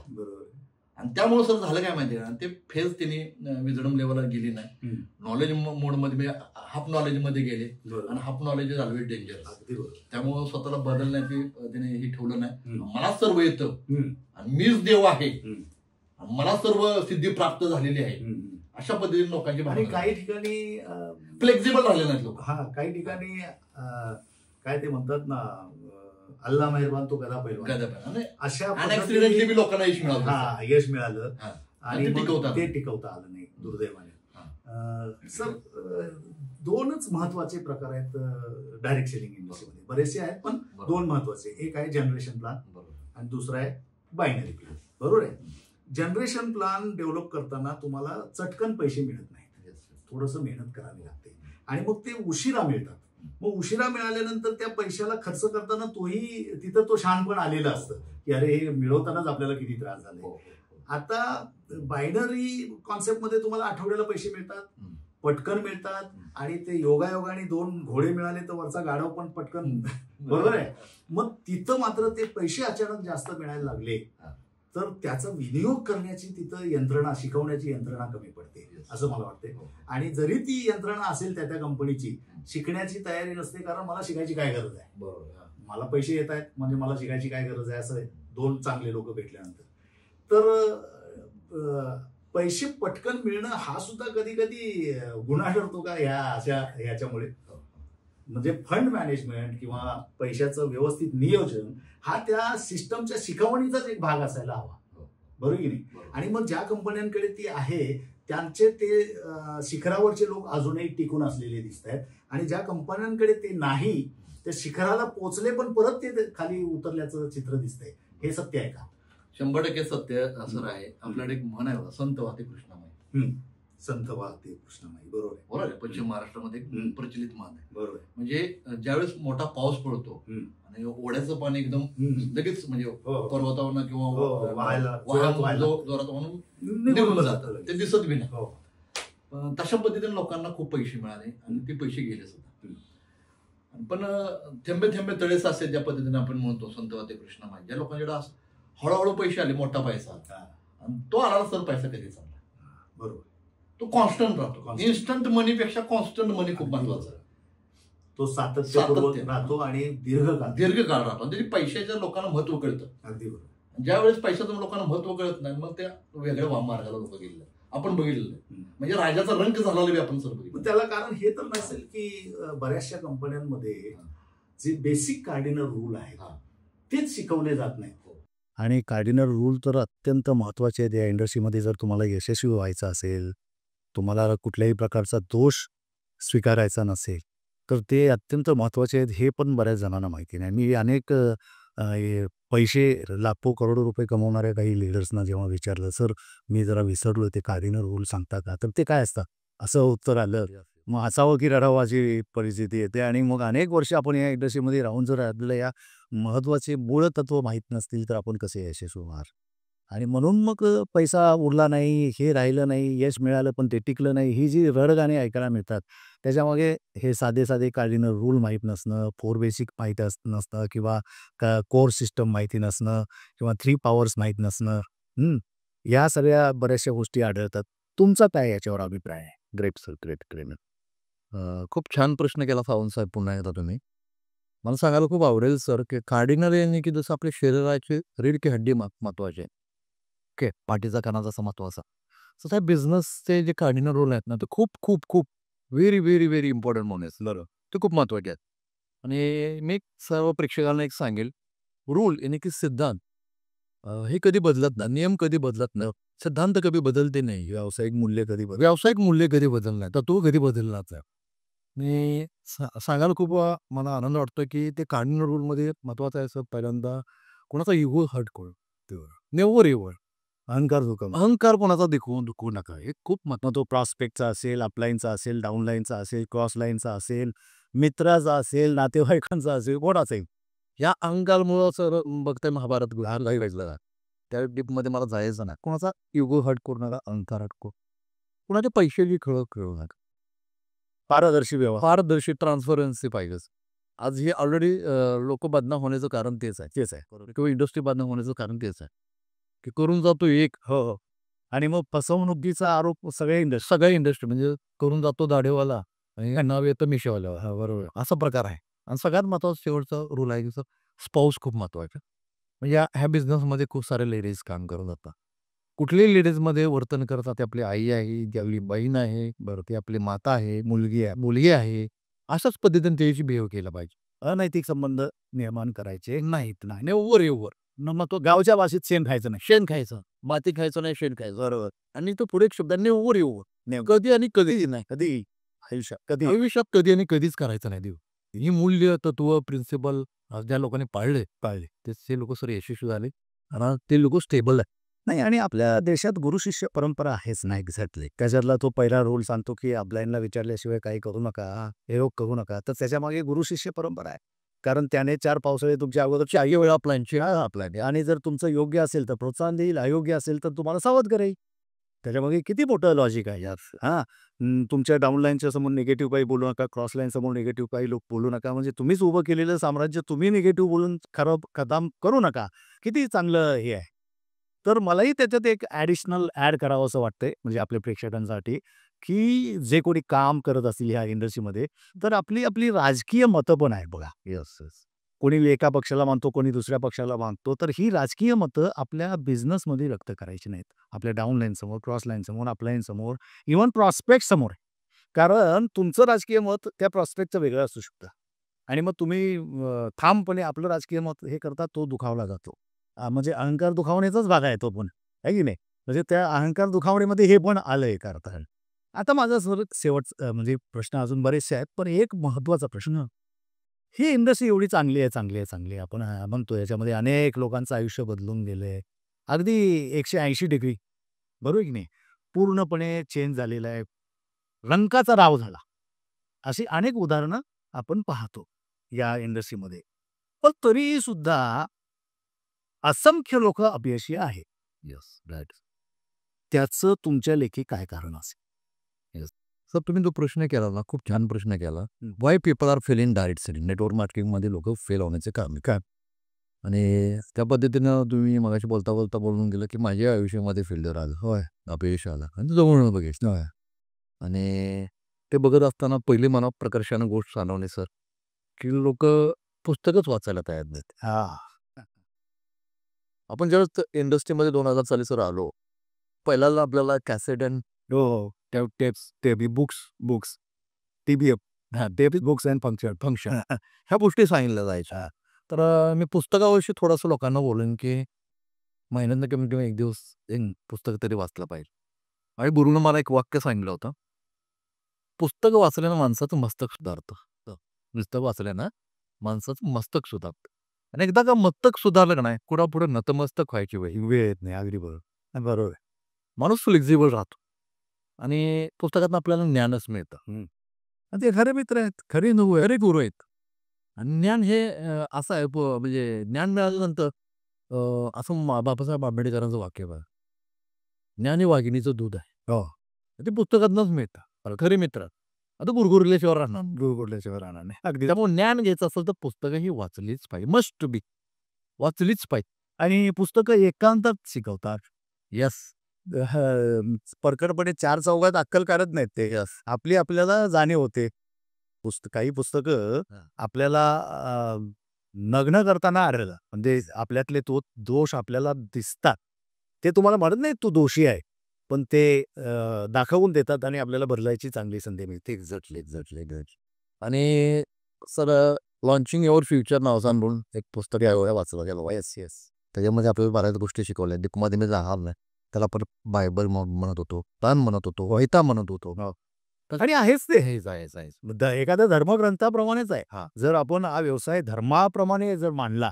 S2: त्यामुळे सर झालं काय माहिती आहे, ते फेज त्यांनी विजडम लेवलला गेली नाही. नॉलेज मोडमध्ये हाफ नॉलेजमध्ये गेले आणि half knowledge is always dangerous. त्यामुळे स्वतःला बदलण्याची त्याने हे ठेवलं नाही. मला सर्व येतं आणि मीच देव आहे, मला सर्व सिद्धी प्राप्त झालेली आहे, अशा पद्धतीने लोकांची
S1: आणि काही ठिकाणी
S2: फ्लेक्झिबल राहिले नाहीत लोक.
S1: काही ठिकाणी काय ते म्हणतात ना, अल्ला मेहरबान तो गदा पैलवान, अशा
S2: अनएक्सिडेंटली लोकांना यश मिळालं.
S1: यश मिळालं आणि
S2: ते
S1: टिकवता आलं नाही दुर्दैवाने. सर, दोनच महत्वाचे प्रकार आहेत डायरेक्ट सेलिंग इंडस्ट्रीमध्ये. बरेचसे आहेत पण दोन महत्वाचे. एक आहे जनरेशन प्लान आणि दुसरा आहे बायनरी प्लान. बरोबर आहे. जनरेशन प्लान डेव्हलप करताना तुम्हाला चटकन पैसे मिळत नाहीत, थोडंसं मेहनत करावी लागते आणि मग ते उशिरा मिळतात. मग उशिरा मिळाल्यानंतर त्या पैशाला खर्च करताना तिथं तो शहाणपण आलेलं असतं की अरे हे मिळवतानाच आपल्याला किती त्रास झाले. आता बायनरी कॉन्सेप्टमध्ये तुम्हाला आठवड्याला पैसे मिळतात, पटकन मिळतात आणि ते योगायोगाने 2 घोडे मिळाले तर वरचा गाढव पण पटकन. बरोबर आहे. मग तिथं मात्र ते पैसे अचानक जास्त मिळायला लागले तर त्याचा विनियोग करण्याची तिथं यंत्रणा, शिकवण्याची यंत्रणा कमी पडते असं मला वाटते. आणि जरी ती यंत्रणा असेल त्या कंपनीची, शिकण्याची तयारी नसते, कारण मला शिकायची काय गरज आहे, मला पैसे येत आहेत म्हणजे मला शिकायची काय गरज आहे, असं 2 चांगले लोक भेटल्यानंतर. तर पैसे पटकन मिळणं हा सुद्धा कधी कधी गुन्हा ठरतो का ह्याच्यामुळे. म्हणजे फंड मॅनेजमेंट किंवा पैशाचं व्यवस्थित नियोजन हा त्या सिस्टमच्या शिकवणीचाच एक भाग असायला हवा. बरोबर की नाही. आणि मग ज्या कंपन्यांकडे ती आहे त्यांचे ते शिखरावरचे लोक अजूनही टिकून असलेले दिसत आहेत आणि ज्या कंपन्यांकडे ते नाही ते शिखराला पोहोचले पण परत ते खाली उतरल्याचं चित्र दिसतंय. हे सत्य आहे का?
S2: 100% सत्य असं आहे. आपल्याकडे एक म्हण आहे, संत वाहते कृष्णामाई.
S1: संत वाहते कृष्णामाई. बरोबर आहे.
S2: बरोबर आहे. पश्चिम महाराष्ट्रामध्ये प्रचलित म्हण आहे.
S1: बरोबर.
S2: म्हणजे ज्यावेळेस मोठा पाऊस पडतो आणि ओढ्याचं पाणी एकदम लगेच म्हणजे पर्वतावरनं किंवा जोरात म्हणून निघून जातं, ते दिसत बी नाही. तशा पद्धतीने लोकांना खूप पैसे मिळाले आणि ते पैसे गेले सुद्धा. पण थेंबे थेंबे तळे साचे ज्या पद्धतीने आपण म्हणतो संत वाहते कृष्णामाई, ज्या लोकांकडे हळूहळू पैसे आले, मोठा पैसा आणि तो आला सर पैसा कधी चालला.
S1: बरोबर.
S2: तो कॉन्स्टंट राहतो. इन्स्टंट मनीपेक्षा कॉन्स्टंट मनी खूप महत्वाचा आहे.
S1: तो सातत्य राहतो आणि
S2: दीर्घकाळ राहतो आणि त्याची पैशाच्या लोकांना महत्व कळतं.
S1: अगदी बरोबर.
S2: ज्यावेळेस पैशाचं लोकांना महत्व कळत नाही मग त्या वेगळ्या मार्गाला लोक गेले. आपण बघितलेलं म्हणजे राजाचा रंग झाला आपण सर बघितलं.
S1: त्याला कारण हे तर नसेल की बऱ्याचशा कंपन्यांमध्ये जे बेसिक कार्डिनल रूल आहेत तेच शिकवले जात नाही.
S3: आणि कार्डिनल रूल तर अत्यंत महत्त्वाचे आहेत या इंडस्ट्रीमध्ये. जर तुम्हाला यशस्वी व्हायचं असेल, तुम्हाला कुठल्याही प्रकारचा दोष स्वीकारायचा नसेल तर ते अत्यंत महत्त्वाचे आहेत. हे पण बऱ्याच जणांना माहिती नाही. मी अनेक पैसे लाखो करोडो रुपये कमवणाऱ्या काही लीडर्सना जेव्हा विचारलं, सर मी जरा विसरलो, ते कार्डिनल रूल सांगता का? तर ते काय असतं असं उत्तर आलं. मग हसावं की रडावं अशी परिस्थिती येते. आणि मग अनेक वर्ष आपण या इंडस्ट्रीमध्ये राहून जर आपल्याला या महत्त्वाचे मूळ तत्व माहीत नसतील तर आपण कसे यशस्वी होणार. आणि म्हणून मग पैसा उरला नाही, हे राहिलं नाही, यश मिळालं पण ते टिकलं नाही, ही जी रडगाणी ऐकायला मिळतात त्याच्यामागे हे साधे साधे कार्डिनल रूल माहीत नसणं, 4 बेसिक माहीत नसणं किंवा कोर सिस्टम माहिती नसणं किंवा 3 पॉवर्स माहीत नसणं, या सगळ्या बऱ्याचशा गोष्टी आढळतात. तुमचा काय याच्यावर अभिप्राय आहे? Great sir, great.
S4: खूप छान प्रश्न केला सावंत साहेब पुन्हा एकदा तुम्ही. मला सांगायला खूप आवडेल सर की कार्डिनल यांनी की जसं आपल्या शरीराची रीढ की हड्डी महत्वाची आहे, ओके, पाठीचा कणा जसा महत्वाचा, तर त्या बिझनेसचे जे कार्डिनल रोल आहेत ना ते खूप खूप खूप व्हेरी व्हेरी व्हेरी इम्पॉर्टंट म्हणून आहेत. ते खूप महत्वाचे आहेत. आणि मी सर्व प्रेक्षकांना एक सांगेल, रूल यानी की सिद्धांत हे कधी बदलत नाही, नियम कधी बदलत नाही, सिद्धांत कधी बदलते नाही, व्यावसायिक मूल्य कधी बदलत नाही, तत्व कधी बदलणार नाही. आणि सांगायला खूप मला आनंद वाटतो की ते कार्डिनल रूलमध्ये महत्वाचं आहे सर, पहिल्यांदा कोणाचा इगो हर्ट करू नेव्हर एव्हर. अहंकार कोणाचा दुखवू नका. हे खूप
S3: तो प्रॉस्पेक्टचा असेल, अपलाईनचा असेल, डाऊनलाईनचा असेल, क्रॉस लाईनचा असेल, मित्राचा असेल, नातेवाईकांचा असेल, कोणाचाही.
S4: या अहंकारमुळं सर बघताय महाभारत व्हायचं, त्या डीपमध्ये मला जायचं नाही.
S3: कोणाचा इगो हर्ट करू नका, अहंकार हर्ट करू,
S4: कुणाच्या पैशाची खेळू नका.
S3: पारदर्शी व्यवहार,
S4: पारदर्शी ट्रान्सपरन्सी पाहिजे. आज हे ऑलरेडी लोक बदनाम होण्याचं कारण तेच आहे किंवा इंडस्ट्री बदनाम होण्याचं कारण तेच आहे की करून जातो एक,
S3: आणि मग फसवणुकीचा आरोप
S4: सगळ्या इंडस्ट्री म्हणजे करून जातो दाढेवाला आणि नाव येतं मिशेवाल्यावर.
S3: हा, बरोबर.
S4: असा प्रकार आहे. आणि सगळ्यात महत्त्वाचा शेवटचा रूल आहे की सर, स्पाऊस खूप महत्त्वाचा. म्हणजे ह्या बिझनेसमध्ये खूप सारे लेडीज काम करत जातात. कुठल्याही लेडीजमध्ये वर्तन करतात. ती आपली आई आहे, ती आपली बहीण आहे, बरं ती आपली माता आहे, मुलगी आहे. अशाच पद्धतीने त्याची बिहेव केला पाहिजे.
S3: अनैतिक संबंध निर्माण करायचे नाहीत. नाही ओव्हर मग तो गावच्या भाषेत शेण खायचं नाही.
S4: शेण खायचं, माती खायचं नाही, शेण खायचं. बरोबर. आणि तो पुढे एक शब्द नेव्हर. कधी आणि कधीच नाही.
S3: कधी कधी
S4: आयुष्यात कधी आणि कधीच करायचं नाही देव. ही मूल्य, तत्व, प्रिन्सिपल ज्या लोकांनी पाळले ते लोक सर यशस्वी झाले आणि ते लोक स्टेबल आहे.
S3: नाही. आणि आपल्या देशात गुरु शिष्य परंपरा आहेच ना एक्झॅक्टली. त्याच्यातला तो पहिला रूल सांगतो की अपलाईनला विचारल्याशिवाय काही करू नका, हे योग करू नका. तर त्याच्या मागे गुरु शिष्य परंपरा आहे. कारण त्याने 4 पावसाळे तुमच्या अगोदरची आई वेळा प्लॅनची प्लॅन आणि जर तुमचं योग्य असेल तर प्रोत्साहन देईल, अयोग्य असेल तर तुम्हाला सावध करेल. त्याच्यामागे किती मोठं लॉजिक आहे यात. तुमच्या डाऊनलाईनच्या समोर निगेटिव्ह काही बोलू नका, क्रॉस लाईन समोर निगेटिव्ह काही लोक बोलू नका. म्हणजे तुम्हीच उभं केलेलं साम्राज्य तुम्ही निगेटिव्ह बोलून खराब खदाम करू नका. किती चांगलं हे आहे. तर मलाही त्याच्यात एक ॲडिशनल ॲड करावं असं वाटतंय म्हणजे आपल्या प्रेक्षकांसाठी, की जे कोणी काम करत असतील ह्या इंडस्ट्रीमध्ये, तर आपली आपली राजकीय मतं पण आहेत बघा.
S4: Yes yes.
S3: कोणी एका पक्षाला मानतो, कोणी दुसऱ्या पक्षाला मानतो. तर ही राजकीय मतं आपल्या बिझनेसमध्ये व्यक्त करायची नाहीत. आपल्या डाऊन समोर, क्रॉस लाईनसमोर, अपलाईनसमोर, इव्हन प्रॉस्पेक्टसमोर. कारण तुमचं राजकीय मत त्या प्रॉस्पेक्टचं वेगळं असू शकतं. आणि मग तुम्ही ठामपणे आपलं राजकीय मत हे करता, तो दुखावला जातो. म्हणजे अहंकार दुखावण्याचाच भाग आहे तो पण, आहे की नाही? म्हणजे त्या अहंकार दुखावण्यामध्ये हे पण आलं एका अर्थाने. आता माझा सर म्हणजे प्रश्न अजून बरेचसे आहेत, पण एक महत्त्वाचा प्रश्न. ही इंडस्ट्री एवढी चांगली आहे, चांगली आहे, चांगली आहे. आपण म्हणतो याच्यामध्ये अनेक लोकांचं आयुष्य बदलून गेलंय. अगदी 180 डिग्री, बरोबर की नाही? पूर्णपणे चेंज झालेला आहे. रंकाचा राव झाला. अशी अनेक उदाहरणं आपण पाहतो या इंडस्ट्रीमध्ये. पण तरीही सुद्धा असंख्य लोकं अपयशी आहेत.
S4: येस. राईट.
S3: त्याचं तुमच्या लेखी काय कारण असेल?
S4: सर तुम्ही जो प्रश्न केला ना, खूप छान प्रश्न केला. Why people are fail in direct selling. Network मार्केटिंगमध्ये लोक फेल होण्याचे कारण काय? आणि त्या पद्धतीनं तुम्ही मगाशी बोलता बोलता बोलून गेलं की माझ्या आयुष्यामध्ये फेल्युअर आलं,
S3: होय.
S4: अपयश आलं आणि जवळून बघायचं.
S3: होय.
S4: आणि ते बघत असताना पहिली मनात प्रकर्षानं गोष्ट जाणवली सर, की लोक पुस्तकच वाचायला तयार नाहीत.
S3: हां.
S4: आपण ज्यावेळेस इंडस्ट्रीमध्ये 2000 साली सर आलो, पहिल्यांदा आपल्याला कॅसेट अँड
S3: हो, हो. Tapes, books, TBF. Books and
S4: function ह्या गोष्टी सांगितल्या जायच्या. तर मी पुस्तकाविषयी थोडंसं लोकांना बोलेन की महिन्यातनं कमीत कमी एक दिवस एक पुस्तक तरी वाचलं पाहिजे. आणि गुरुनं मला एक वाक्य सांगितलं होतं, पुस्तकं वाचल्यानं माणसाचं मस्तक सुधारतं. पुस्तक वाचल्यानं माणसाचं मस्तक सुधारतं. आणि एकदा का मस्तक सुधारलं का नाही, कुणापुढे नतमस्तक व्हायची
S3: वेळ येत नाही. अगदी बरोबर. बरोबर आहे.
S4: माणूस फ्लेक्झिबल राहतो. आणि पुस्तकातून आपल्याला ज्ञानच मिळतं.
S3: आणि ते खरे मित्र आहेत, खरे
S4: खरे गुरु आहेत. आणि ज्ञान हे असं आहे म्हणजे ज्ञान मिळाल्यानंतर असं बाबासाहेब आंबेडकरांचं वाक्य बघा, ज्ञान हे वाघिणीचं दूध आहे.
S3: हो.
S4: ते पुस्तकातूनच मिळतं. खरे मित्र आता गुरगुरल्याशिवाय राहणार.
S3: गुरुकुल्याशिवाय राहणार नाही. अगदी.
S4: त्यामुळे ज्ञान घ्यायचं असेल तर पुस्तकं ही वाचलीच पाहिजे. मस्ट बी वाचलीच पाहिजे.
S3: आणि पुस्तकं एकांतात शिकवतात.
S4: यस.
S3: परखडपणे 4 चौघात अक्कल काढत नाहीत ते.
S4: यस.
S3: आपल्याला जाणीव होते. काही पुस्तकं आपल्याला नग्न करताना आढळलं. म्हणजे आपल्यातले तो दोष आपल्याला दिसतात. ते तुम्हाला म्हणत नाहीत तू दोषी आहे. पण ते दाखवून देतात आणि आपल्याला बदलायची चांगली संधी मिळते.
S4: एक्झॅक्टली. आणि सर लॉन्चिंग युअर फ्युचर नावाचं म्हणून एक पुस्तक आहे वाचलं गेलं.
S3: येस.
S4: त्याच्यामध्ये आपल्याला बऱ्याच गोष्टी शिकवल्या. मध्ये मी जाणार नाही. त्याला आपण बायबल म्हणत होतो, ताण म्हणत होतो, वहिता म्हणत होतो.
S3: आणि आहेच ते.
S4: आहेच.
S3: एखाद्या धर्मग्रंथाप्रमाणेच आहे. जर आपण हा व्यवसाय धर्माप्रमाणे जर मांडला,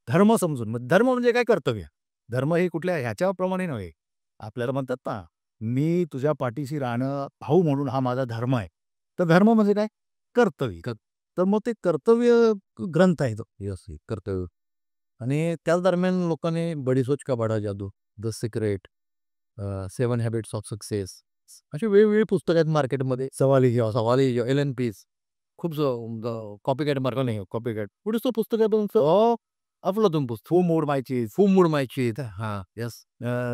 S3: धर्म समजून, मग धर्म म्हणजे काय कर्तव्य. धर्म हे कुठल्या ह्याच्याप्रमाणे नव्हे. आपल्याला म्हणतात ना, मी तुझ्या पाठीशी राहणं भाऊ म्हणून हा माझा धर्म आहे. तर धर्म म्हणजे काय? कर्तव्य. तर मग ते कर्तव्य ग्रंथ आहे तो.
S4: यस. कर्तव्य. आणि त्याच दरम्यान लोकांनी बडी सोच का बडा जादू, the secret, 7 habits of success अशी वेगवेगळी पुस्तकं आहेत मार्केटमध्ये.
S3: सवाली
S4: LNPs खूप कॉपीकॅट मार्क नाही, कॉपीकॅट पुढे पुस्तक आहे तुमचं अफलातून पुस्तक,
S3: फू मोड माय चीज,
S4: फू मूड माय चीज, हां, येस,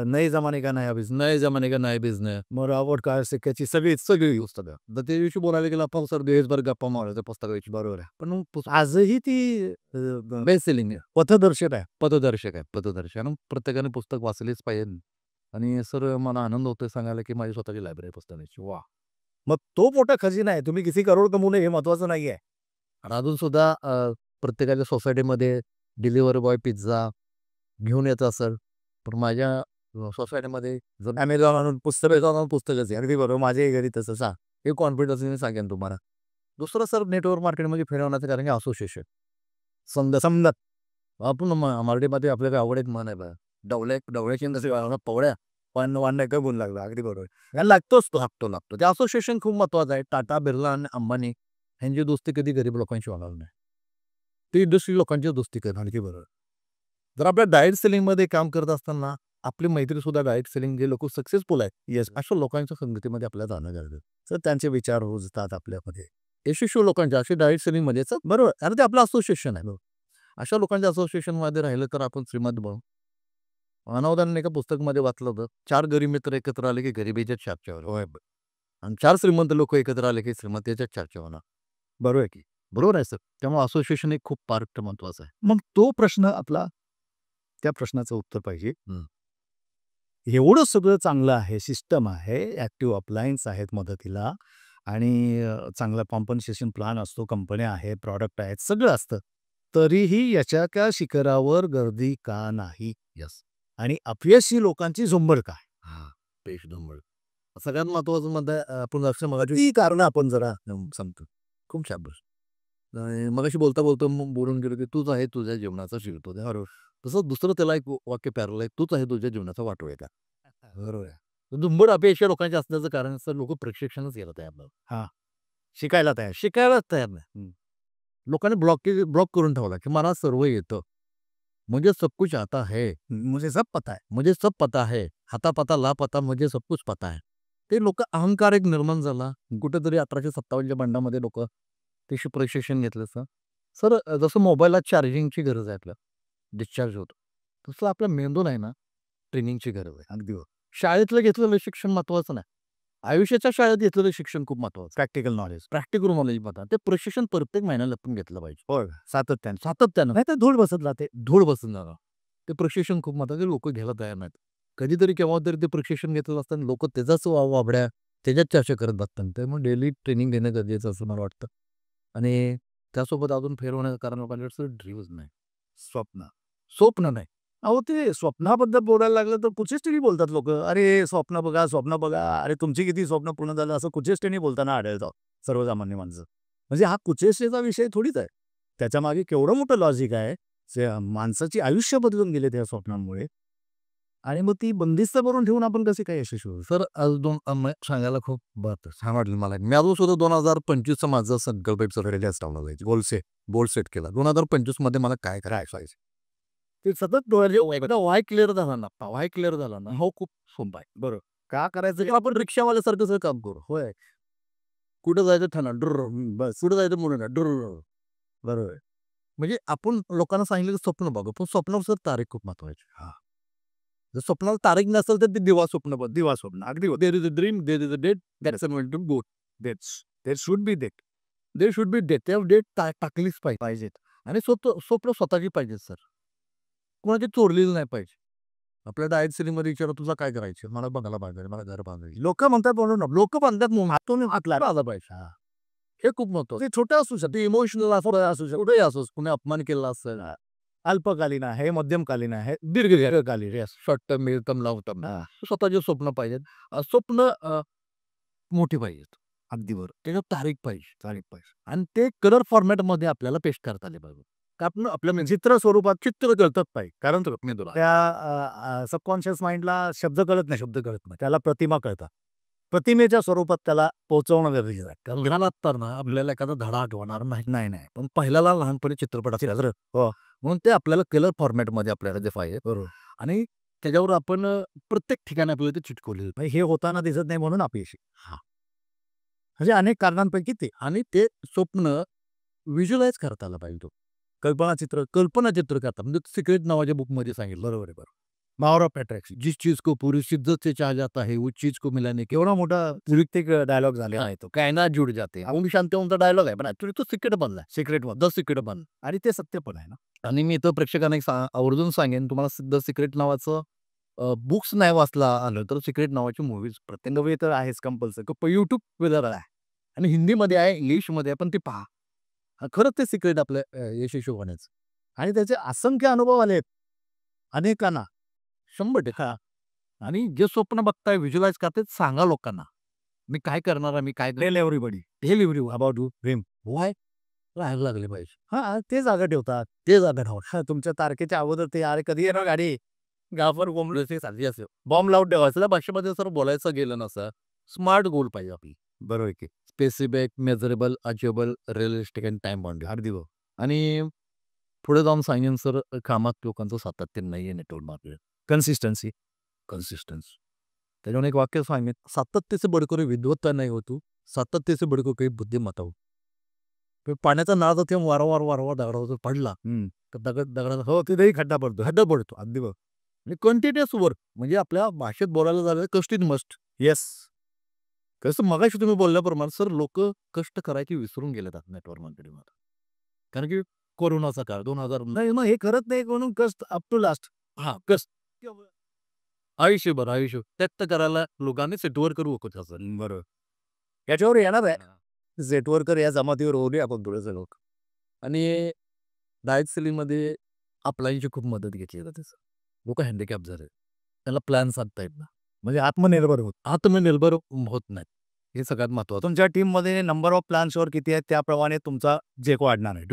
S3: नए जमाने का नया बिझनेस,
S4: नए जमाने का नया बिझनेस,
S3: रॉबर्ट सिक्क्याची सगळी
S4: पुस्तकं. तर ते दिवशी बोलायला गेलं आपण सर दिवसभर गप्पा मारायच्या पुस्तकाची.
S3: बरोबर आहे.
S4: पण मग
S3: आजही ती
S4: बेस्ट सेलिंग आहे,
S3: पथदर्शक आहे.
S4: पथदर्शक आहे, पथदर्शक. आणि प्रत्येकाने पुस्तक वाचलेच पाहिजे. आणि सर मला आनंद होतोय सांगायला की माझी स्वतःची लायब्ररी आहे पुस्तकाची. वाह!
S3: मग तो मोठा खजिना आहे. तुम्ही किती करोड कमवणे हे महत्वाचं नाहीये.
S4: आणि अजून सुद्धा प्रत्येकाच्या सोसायटीमध्ये डिलिव्हरी बॉय पिझ्झा घेऊन येत असेल, पण माझ्या सोसायटीमध्ये जर
S3: Amazon आणून पुस्तकच आहे. अगदी बरोबर. माझ्याही घरी तसंच आहे.
S4: हे कॉन्फिडन्सने सांगेन तुम्हाला. दुसरं सर नेटवर्क मार्केटमध्ये फिरवण्याचं कारण की असोसिएशन.
S3: समजत
S4: आपण मराठीमध्ये आपल्याला आवड एक म्हण आहे बघा, डवळ्याची जसे पवळ्या
S3: वाढणं का गुण लागला. अगदी बरोबर.
S4: याला लागतो. ते असोसिएशन खूप महत्वाचं आहे. टाटा, बिर्ला आणि अंबानी ह्यांची दोस्ती कधी गरीब लोकांशी होणार नाही. ती इंडस्ट्री लोकांची दोस्ती करणार.
S3: अगदी बरोबर.
S4: जर आपल्या डायरेक्ट सेलिंगमध्ये काम करत असताना आपली मैत्री सुद्धा डायरेक्ट सेलिंग जे लोक सक्सेसफुल आहेत,
S3: येस.
S4: अशा लोकांच्या संगतीमध्ये आपल्याला जाणं गरजेचं.
S3: तर त्यांचे विचार रुजतात आपल्यामध्ये.
S4: यशस्वी लोकांच्या अशी डायरेक्ट सेलिंगमध्ये बरोबर, अरे ते आपलं असोसिएशन आहे. अशा लोकांच्या असोसिएशनमध्ये राहिलं तर आपण श्रीमंत बनू. अनावधानाने एका पुस्तकामध्ये वाचलं होतं, 4 गरीब मित्र एकत्र आले की गरिबीच्या चर्चा होय, आणि 4 श्रीमंत लोक एकत्र आले की श्रीमंतीच्या चर्चा होणार.
S3: बरोबर आहे की.
S4: बरोबर आहे सर. त्यामुळे असोसिएशन एक खूप पार्ट महत्वाचं आहे.
S3: मग तो प्रश्न आपला, त्या प्रश्नाचं उत्तर पाहिजे.
S4: हं.
S3: एवढं सगळं चांगलं आहे, सिस्टम आहे, ॲक्टिव्ह अप्लायन्स आहेत मदतीला आणि चांगला कॉम्पन्सेशन प्लॅन असतो, कंपन्या आहेत, प्रॉडक्ट आहेत, सगळं असतं. तरीही याच्या त्या शिखरावर गर्दी का नाही?
S4: यस.
S3: आणि अपयशी लोकांची झुंबड काय?
S4: हां, पेश डंबळ. सगळ्यात महत्वाचं मध्ये आपण लक्ष मगाशी
S3: ती कारणं आपण जरा
S4: सांगतो. खूप छान प्रश्न. आणि मगाशी बोलता बोलून गेलो की तूच आहे तुझ्या जीवनाचा शिरतो. बरोबर. तसं दुसरं त्याला एक वाक्य पॅरल आहे, तूच आहे तुझ्या जीवनाचा वाटोळा.
S3: बरोबर आहे.
S4: दुंबड अपयशी लोकांचे असण्याचं कारण असं लोक प्रशिक्षणच घेत तयार नाही.
S3: शिकायला तयार.
S4: शिकायलाच तयार नाही. लोकांनी ब्लॉक करून ठेवला की मला सर्व येतं, मुझे सब कुछ आता है,
S3: मुझे सब पता है.
S4: मुझे सब पता है, हाता पता ला पता, मुझे सब कुछ पता है. ते लोक अहंकार एक निर्माण झाला. कुठेतरी 1857च्या बंडामध्ये लोक त्याशी प्रशिक्षण घेतलं असं. सर जसं मोबाईलला चार्जिंगची गरज आहे, आपल्या डिस्चार्ज होतो, तसं आपल्या मेंदूला आहे ना ट्रेनिंगची गरज आहे.
S3: अगदी
S4: शाळेतलं घेतलेलं शिक्षण महत्वाचं नाही, आयुष्याच्या शाळेत घेतलेलं शिक्षण खूप महत्वाचं.
S3: Practical knowledge.
S4: प्रॅक्टिकल नॉलेज बघा, ते प्रशिक्षण प्रत्येक महिन्याला आपण घेतलं पाहिजे.
S3: होय, सातत्याने.
S4: सातत्यानं
S3: नाही तर धूळ बसत राहते.
S4: धूळ बसून जाणार. ते प्रशिक्षण खूप महत्वाचं, लोक घ्यायला तयार नाहीत. कधीतरी केव्हा तरी ते प्रशिक्षण घेतलं असताना लोक त्याचाच वाबड्या त्याच्यात चर्चा करत बसतात. त्यामुळे डेली ट्रेनिंग देणं गरजेचं असं मला वाटतं. आणि त्यासोबत अजून फेरवण्याचं कारण लोकांकडे ड्रीम्स नाही, स्वप्न नाही.
S3: अहो, ते स्वप्नाबद्दल बोलायला लागलं तर कुचेष्टेने बोलतात लोक. अरे स्वप्न बघा. अरे तुमची किती स्वप्न पूर्ण झालं असं कुचेष्टेने बोलताना आढळतं सर्वसामान्य माणसं. म्हणजे हा कुचेष्टेचा विषय थोडीच आहे. त्याच्या मागे केवढं मोठं लॉजिक आहे. माणसाची आयुष्य बदलून गेले त्या स्वप्नांमुळे. आणि मग ती बंदिस्त करून ठेवून आपण कसे काय यशस्वी होऊ?
S4: सर आज सांगायला खूप छान वाटलं मला. मी अजून सुद्धा 2025चा माझा संकल्प गोल सेट केला. 2025 मध्ये मला काय करायचं,
S3: ते सतत डोळ्याचे
S4: वाय क्लिअर झाला ना, हो खूप सोपं आहे.
S3: बरोबर. का करायचं?
S4: की आपण रिक्षावाल्यासारखं सगळं काम करू.
S3: होय,
S4: कुठं जायचं ठाणा
S3: बस.
S4: कुठं जायचं मुलं
S3: बरोबर.
S4: म्हणजे आपण लोकांना सांगितलं की स्वप्न बघू, पण स्वप्नावर सर तारीख खूप महत्वाची. जर स्वप्नाला तारीख नसेल तर ते दिवा स्वप्न
S3: दिवा स्वप्न. अगदी
S4: there is a dream, there is a date, that's a to go.
S3: There should be date.
S4: There should be date. त्या डेट टाकलीच पाहिजेत. आणि स्वप्न स्वतःची पाहिजेत सर, कोणाची चोरलेली नाही पाहिजे. आपल्या डायरेक्ट सेलिंगमध्ये विचारा तुझा काय करायचं, मला बघायला पाहिजे, मला घर बांधायचं.
S3: लोक म्हणतात म्हणून
S4: लोक बांधतात हातून हातला आला पाहिजे. हे खूप महत्वाचं.
S3: ते छोटं असू शकतं,
S4: ते इमोशनल असू शकतं, कुठेही असो, कुणी अपमान केला असेल,
S3: अल्पकालीन आहे, मध्यमकालीन आहे,
S4: दीर्घकालीन, short term, mid term, long term. स्वतःचे स्वप्न पाहिजेत. स्वप्न मोठी पाहिजेत.
S3: अगदी बरोबर.
S4: त्याच्यात तारीख पाहिजे. आणि ते कलर फॉर्मॅटमध्ये आपल्याला पेस्ट करता आले पाहिजे. आपण आपल्या
S3: चित्र स्वरूपात
S4: चित्र कळतात पाहिजे. कारण
S3: त्या सबकॉन्शियस माइंडला शब्द कळत नाही. त्याला प्रतिमा कळतात. प्रतिमेच्या स्वरूपात त्याला पोहोचवणं गरजेचं आहे.
S4: कारण लहानात तर ना आपल्याला एखादा धडा आठवणार नाही. पण पहिल्याला लहानपणी चित्रपटाची नजर, म्हणून ते आपल्याला कलर फॉर्मॅटमध्ये आपल्याला जे पाहिजे.
S3: बरोबर.
S4: आणि त्याच्यावर आपण प्रत्येक ठिकाणी आपल्याला ते चिटकवले.
S3: हे होताना दिसत नाही म्हणून अपयशी. म्हणजे अनेक कारणांपैकी ते.
S4: आणि ते स्वप्न व्हिज्युअलाइज करता आलं पाहिजे. कल्पनाचित्र करतात. म्हणजे सिक्रेट नावाच्या बुकमध्ये सांगितलं.
S3: बरोबर आहे, बरोबर.
S4: Power of attraction. जिस चीज को पूरी शिद्दत से चाहा जाता है, वो चीज को मिलाने के
S3: एवढा मोठा साहित्यिक डायलॉग झाला
S4: आहे तो कायनात जुड जाते. ओम शांती ओमचा डायलॉग आहे, पण ऍक्च्युली तो सिक्रेट बनला.
S3: सिक्रेट
S4: द सिक्रेट बनला.
S3: आणि ते सत्य पण आहे ना.
S4: आणि मी इथं प्रेक्षकांना एक आवर्जून सांगेन, तुम्हाला द सिक्रेट नावाचं बुक्स नाही वाचला आलं तर सिक्रेट नावाची मूवीज प्रत्येक
S3: नवे तर आहेच कंपल्सरी.
S4: युट्यूब आहे आणि हिंदीमध्ये आहे, इंग्लिशमध्ये आहे, पण ते पहा. खरंच ते सिक्रेट आपलं यशस्वी होण्याचं.
S3: आणि त्याचे असंख्य अनुभव आलेत अनेकांना.
S4: 100%. आणि जे स्वप्न बघताय, व्हिज्युअलाइज करताय, सांगा लोकांना. मी काय करणार आहे, मी काय
S3: tell everybody about you dream.
S4: Why राहायला लागले पाहिजे.
S3: हां, ते जागा ठेवतात.
S4: ते जागा ठेवा.
S3: हां, तुमच्या तारखेच्या अगोदर ते अरे कधी येणार गाडी,
S4: गावावर बोंबलं ते साधी असेल. बॉम्ब लावून ठेवायचं. भाषेमध्ये सर बोलायचं गेलं ना सर, स्मार्ट गोल पाहिजे आपली.
S3: बरोबर आहे की.
S4: Specific, measurable, achievable, realistic and time bounded.
S3: अगदी बरोबर.
S4: आणि पुढे जाऊन सांगेन सर, कामात लोकांचं सातत्य नाही आहे नेटवर्क मार्केट.
S3: कन्सिस्टन्सी.
S4: त्याच्यावर एक वाक्य सांगेन, सातत्य से बढ़कर विद्वत्ता नाही होतो, सातत्य से बढ़कर काही बुद्धिमत्ता होतो. पाण्याचा नाळ जर तेव्हा वारंवार दगडावर पडला तर दगडाचा
S3: हो, तिथेही खड्डा पडतो.
S4: अगदी बरोबर. आणि कंटिन्युअस वर्क, म्हणजे आपल्या भाषेत बोलायला झालं कष्ट इज मस्ट.
S3: येस.
S4: कसं मगाशी तुम्ही बोलल्याप्रमाणे सर, लोक कष्ट करायचे विसरून गेले नेटवर्क मार्केटिंगमध्ये. कारण की कोरोनाचा काळ 2000
S3: नाही, मग हे करत नाही म्हणून कष्ट अप टू लास्ट.
S4: कष्ट आयुष्यभर त्यात करायला लोकांनी सेटवर करू असेल.
S3: बरोबर. याच्यावर येणार आहे. सेटवर्कर या जमातीवर होऊ नये आपण थोडंसं लोक.
S4: आणि डायरेक्ट सेलिंगमध्ये अपलाईनची खूप मदत घेतली जाते सर. लोक हँडिकॅप झाले, त्याला प्लॅन साधता येत ना,
S3: म्हणजे आत्मनिर्भर
S4: होत नाहीत. हे सगळ्यात महत्वाचं.
S3: तुमच्या टीममध्ये नंबर ऑफ प्लॅन्सवर किती आहेत त्याप्रमाणे तुमचा जेक वाढणार आहे.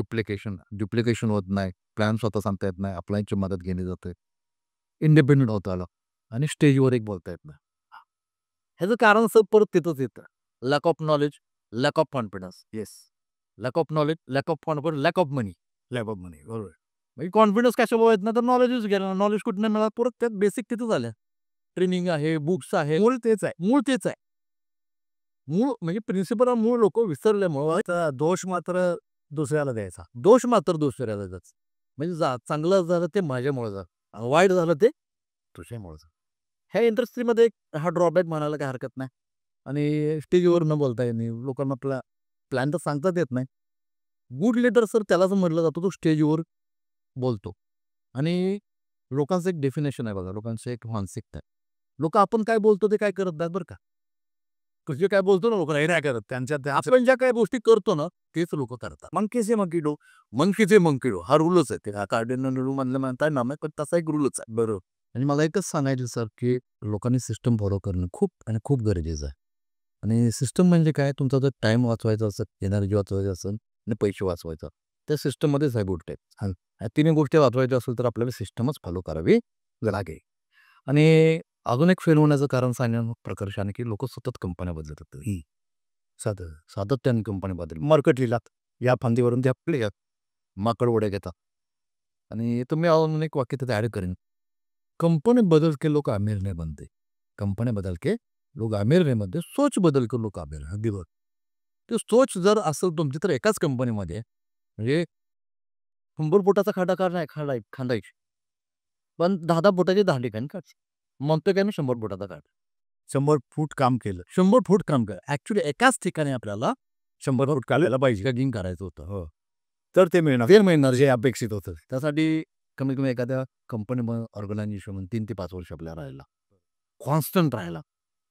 S4: डुप्लिकेशन होत नाही, प्लॅन स्वतः सांगता येत नाही, अपलाईनची मदत घेतली जाते, इंडिपेंडेंट होता आलं. आणि स्टेजवर एक बोलता येत नाही. ह्याचं कारण सर परत तिथंच येतं, lack of knowledge, lack of confidence.
S3: Yes.
S4: Lack of knowledge, lack of confidence, lack of money.
S3: बरोबर.
S4: म्हणजे कॉन्फिडन्स कशामुळे येत नाही तर नॉलेजच गेलं. नॉलेज कुठं मिळालं, परत त्यात बेसिक तिथं झालं. ट्रेनिंग आहे, बुक्स आहे,
S3: मूळ तेच आहे.
S4: मूळ म्हणजे प्रिन्सिपल मूळ लोक विसरल्यामुळे
S3: दोष मात्र दुसऱ्याला द्यायचा.
S4: दोष मात्र दुसऱ्याला द्यायचा. म्हणजे चांगलं झालं ते माझ्यामुळे झालं, वाईट झालं ते तुझ्यामुळे झालं. ह्या इंडस्ट्रीमध्ये हा ड्रॉबॅक म्हणायला काही हरकत नाही. आणि स्टेजवर न बोलता येणे, लोकांना प्लॅन तर सांगतात येत नाही. गुड लीडर सर त्यालाच म्हटलं जातं, तो स्टेजवर बोलतो. आणि लोकांचं एक डेफिनेशन आहे बघा, लोकांचं एक मानसिकता आहे. लोक आपण काय बोलतो ते काय करत नाहीत बरं का. कसे काय बोलतो ना लोक नाही करत, त्यांच्या आपण ज्या काही गोष्टी करतो ना तेच लोक करतात.
S3: मंकीचे
S4: मंकीडो हा रूलच आहे. ते कार्डिनल रूल म्हणलं म्हणताय ना, पण तसा एक रूलच आहे.
S3: बरोबर.
S4: आणि मला एकच सांगायचं सर, की लोकांनी सिस्टम फॉलो करणं खूप गरजेचं आहे. आणि सिस्टम म्हणजे काय, तुमचा जर टाइम वाचवायचा असेल, एनर्जी वाचवायची असेल आणि पैसे वाचवायचा, त्या सिस्टममध्येच आहे गोष्ट आहे. ह्या तिन्ही गोष्टी वाचवायच्या असेल तर आपल्याला सिस्टमच फॉलो करावी लागेल. आणि अजून एक फेल होण्याचं कारण सांगण्याचं प्रकर्षाने की लोक सतत कंपन्या बदलतात. सातत्याने कंपनी बदल
S3: मार्केट लिहिलात या फांदीवरून त्या
S4: प्लेयर माकड उड्या घेतात. आणि तुम्ही अजून एक वाक्य तिथे ॲड करेन, कंपनी बदल के लोक अमीर नाही बनते, कंपनी बदल के लोक अमीर नाही बनते, सोच बदल के लोक अमीर. अगदी बरोबर. ते सोच जर असेल तुमची तर एकाच कंपनीमध्ये म्हणजे 100 फुटाचा खांदायची पण 10 फुटाची 10 ठिकाणी काढ म्हणतो काय मी 100 फुटाचा काढ.
S3: 100 फूट काम केलं.
S4: 100 फूट काम कर. ऍक्च्युली एकाच ठिकाणी आपल्याला 100 फूट काढायला पाहिजे, कॅगिंग करायचं होतं.
S3: हो, तर ते मिळणार जे अपेक्षित होतं.
S4: त्यासाठी कमीत कमी एखाद्या कंपनी ऑर्गनायझेशन 3 ते 5 वर्ष आपल्याला राहायला, कॉन्स्टंट राहायला,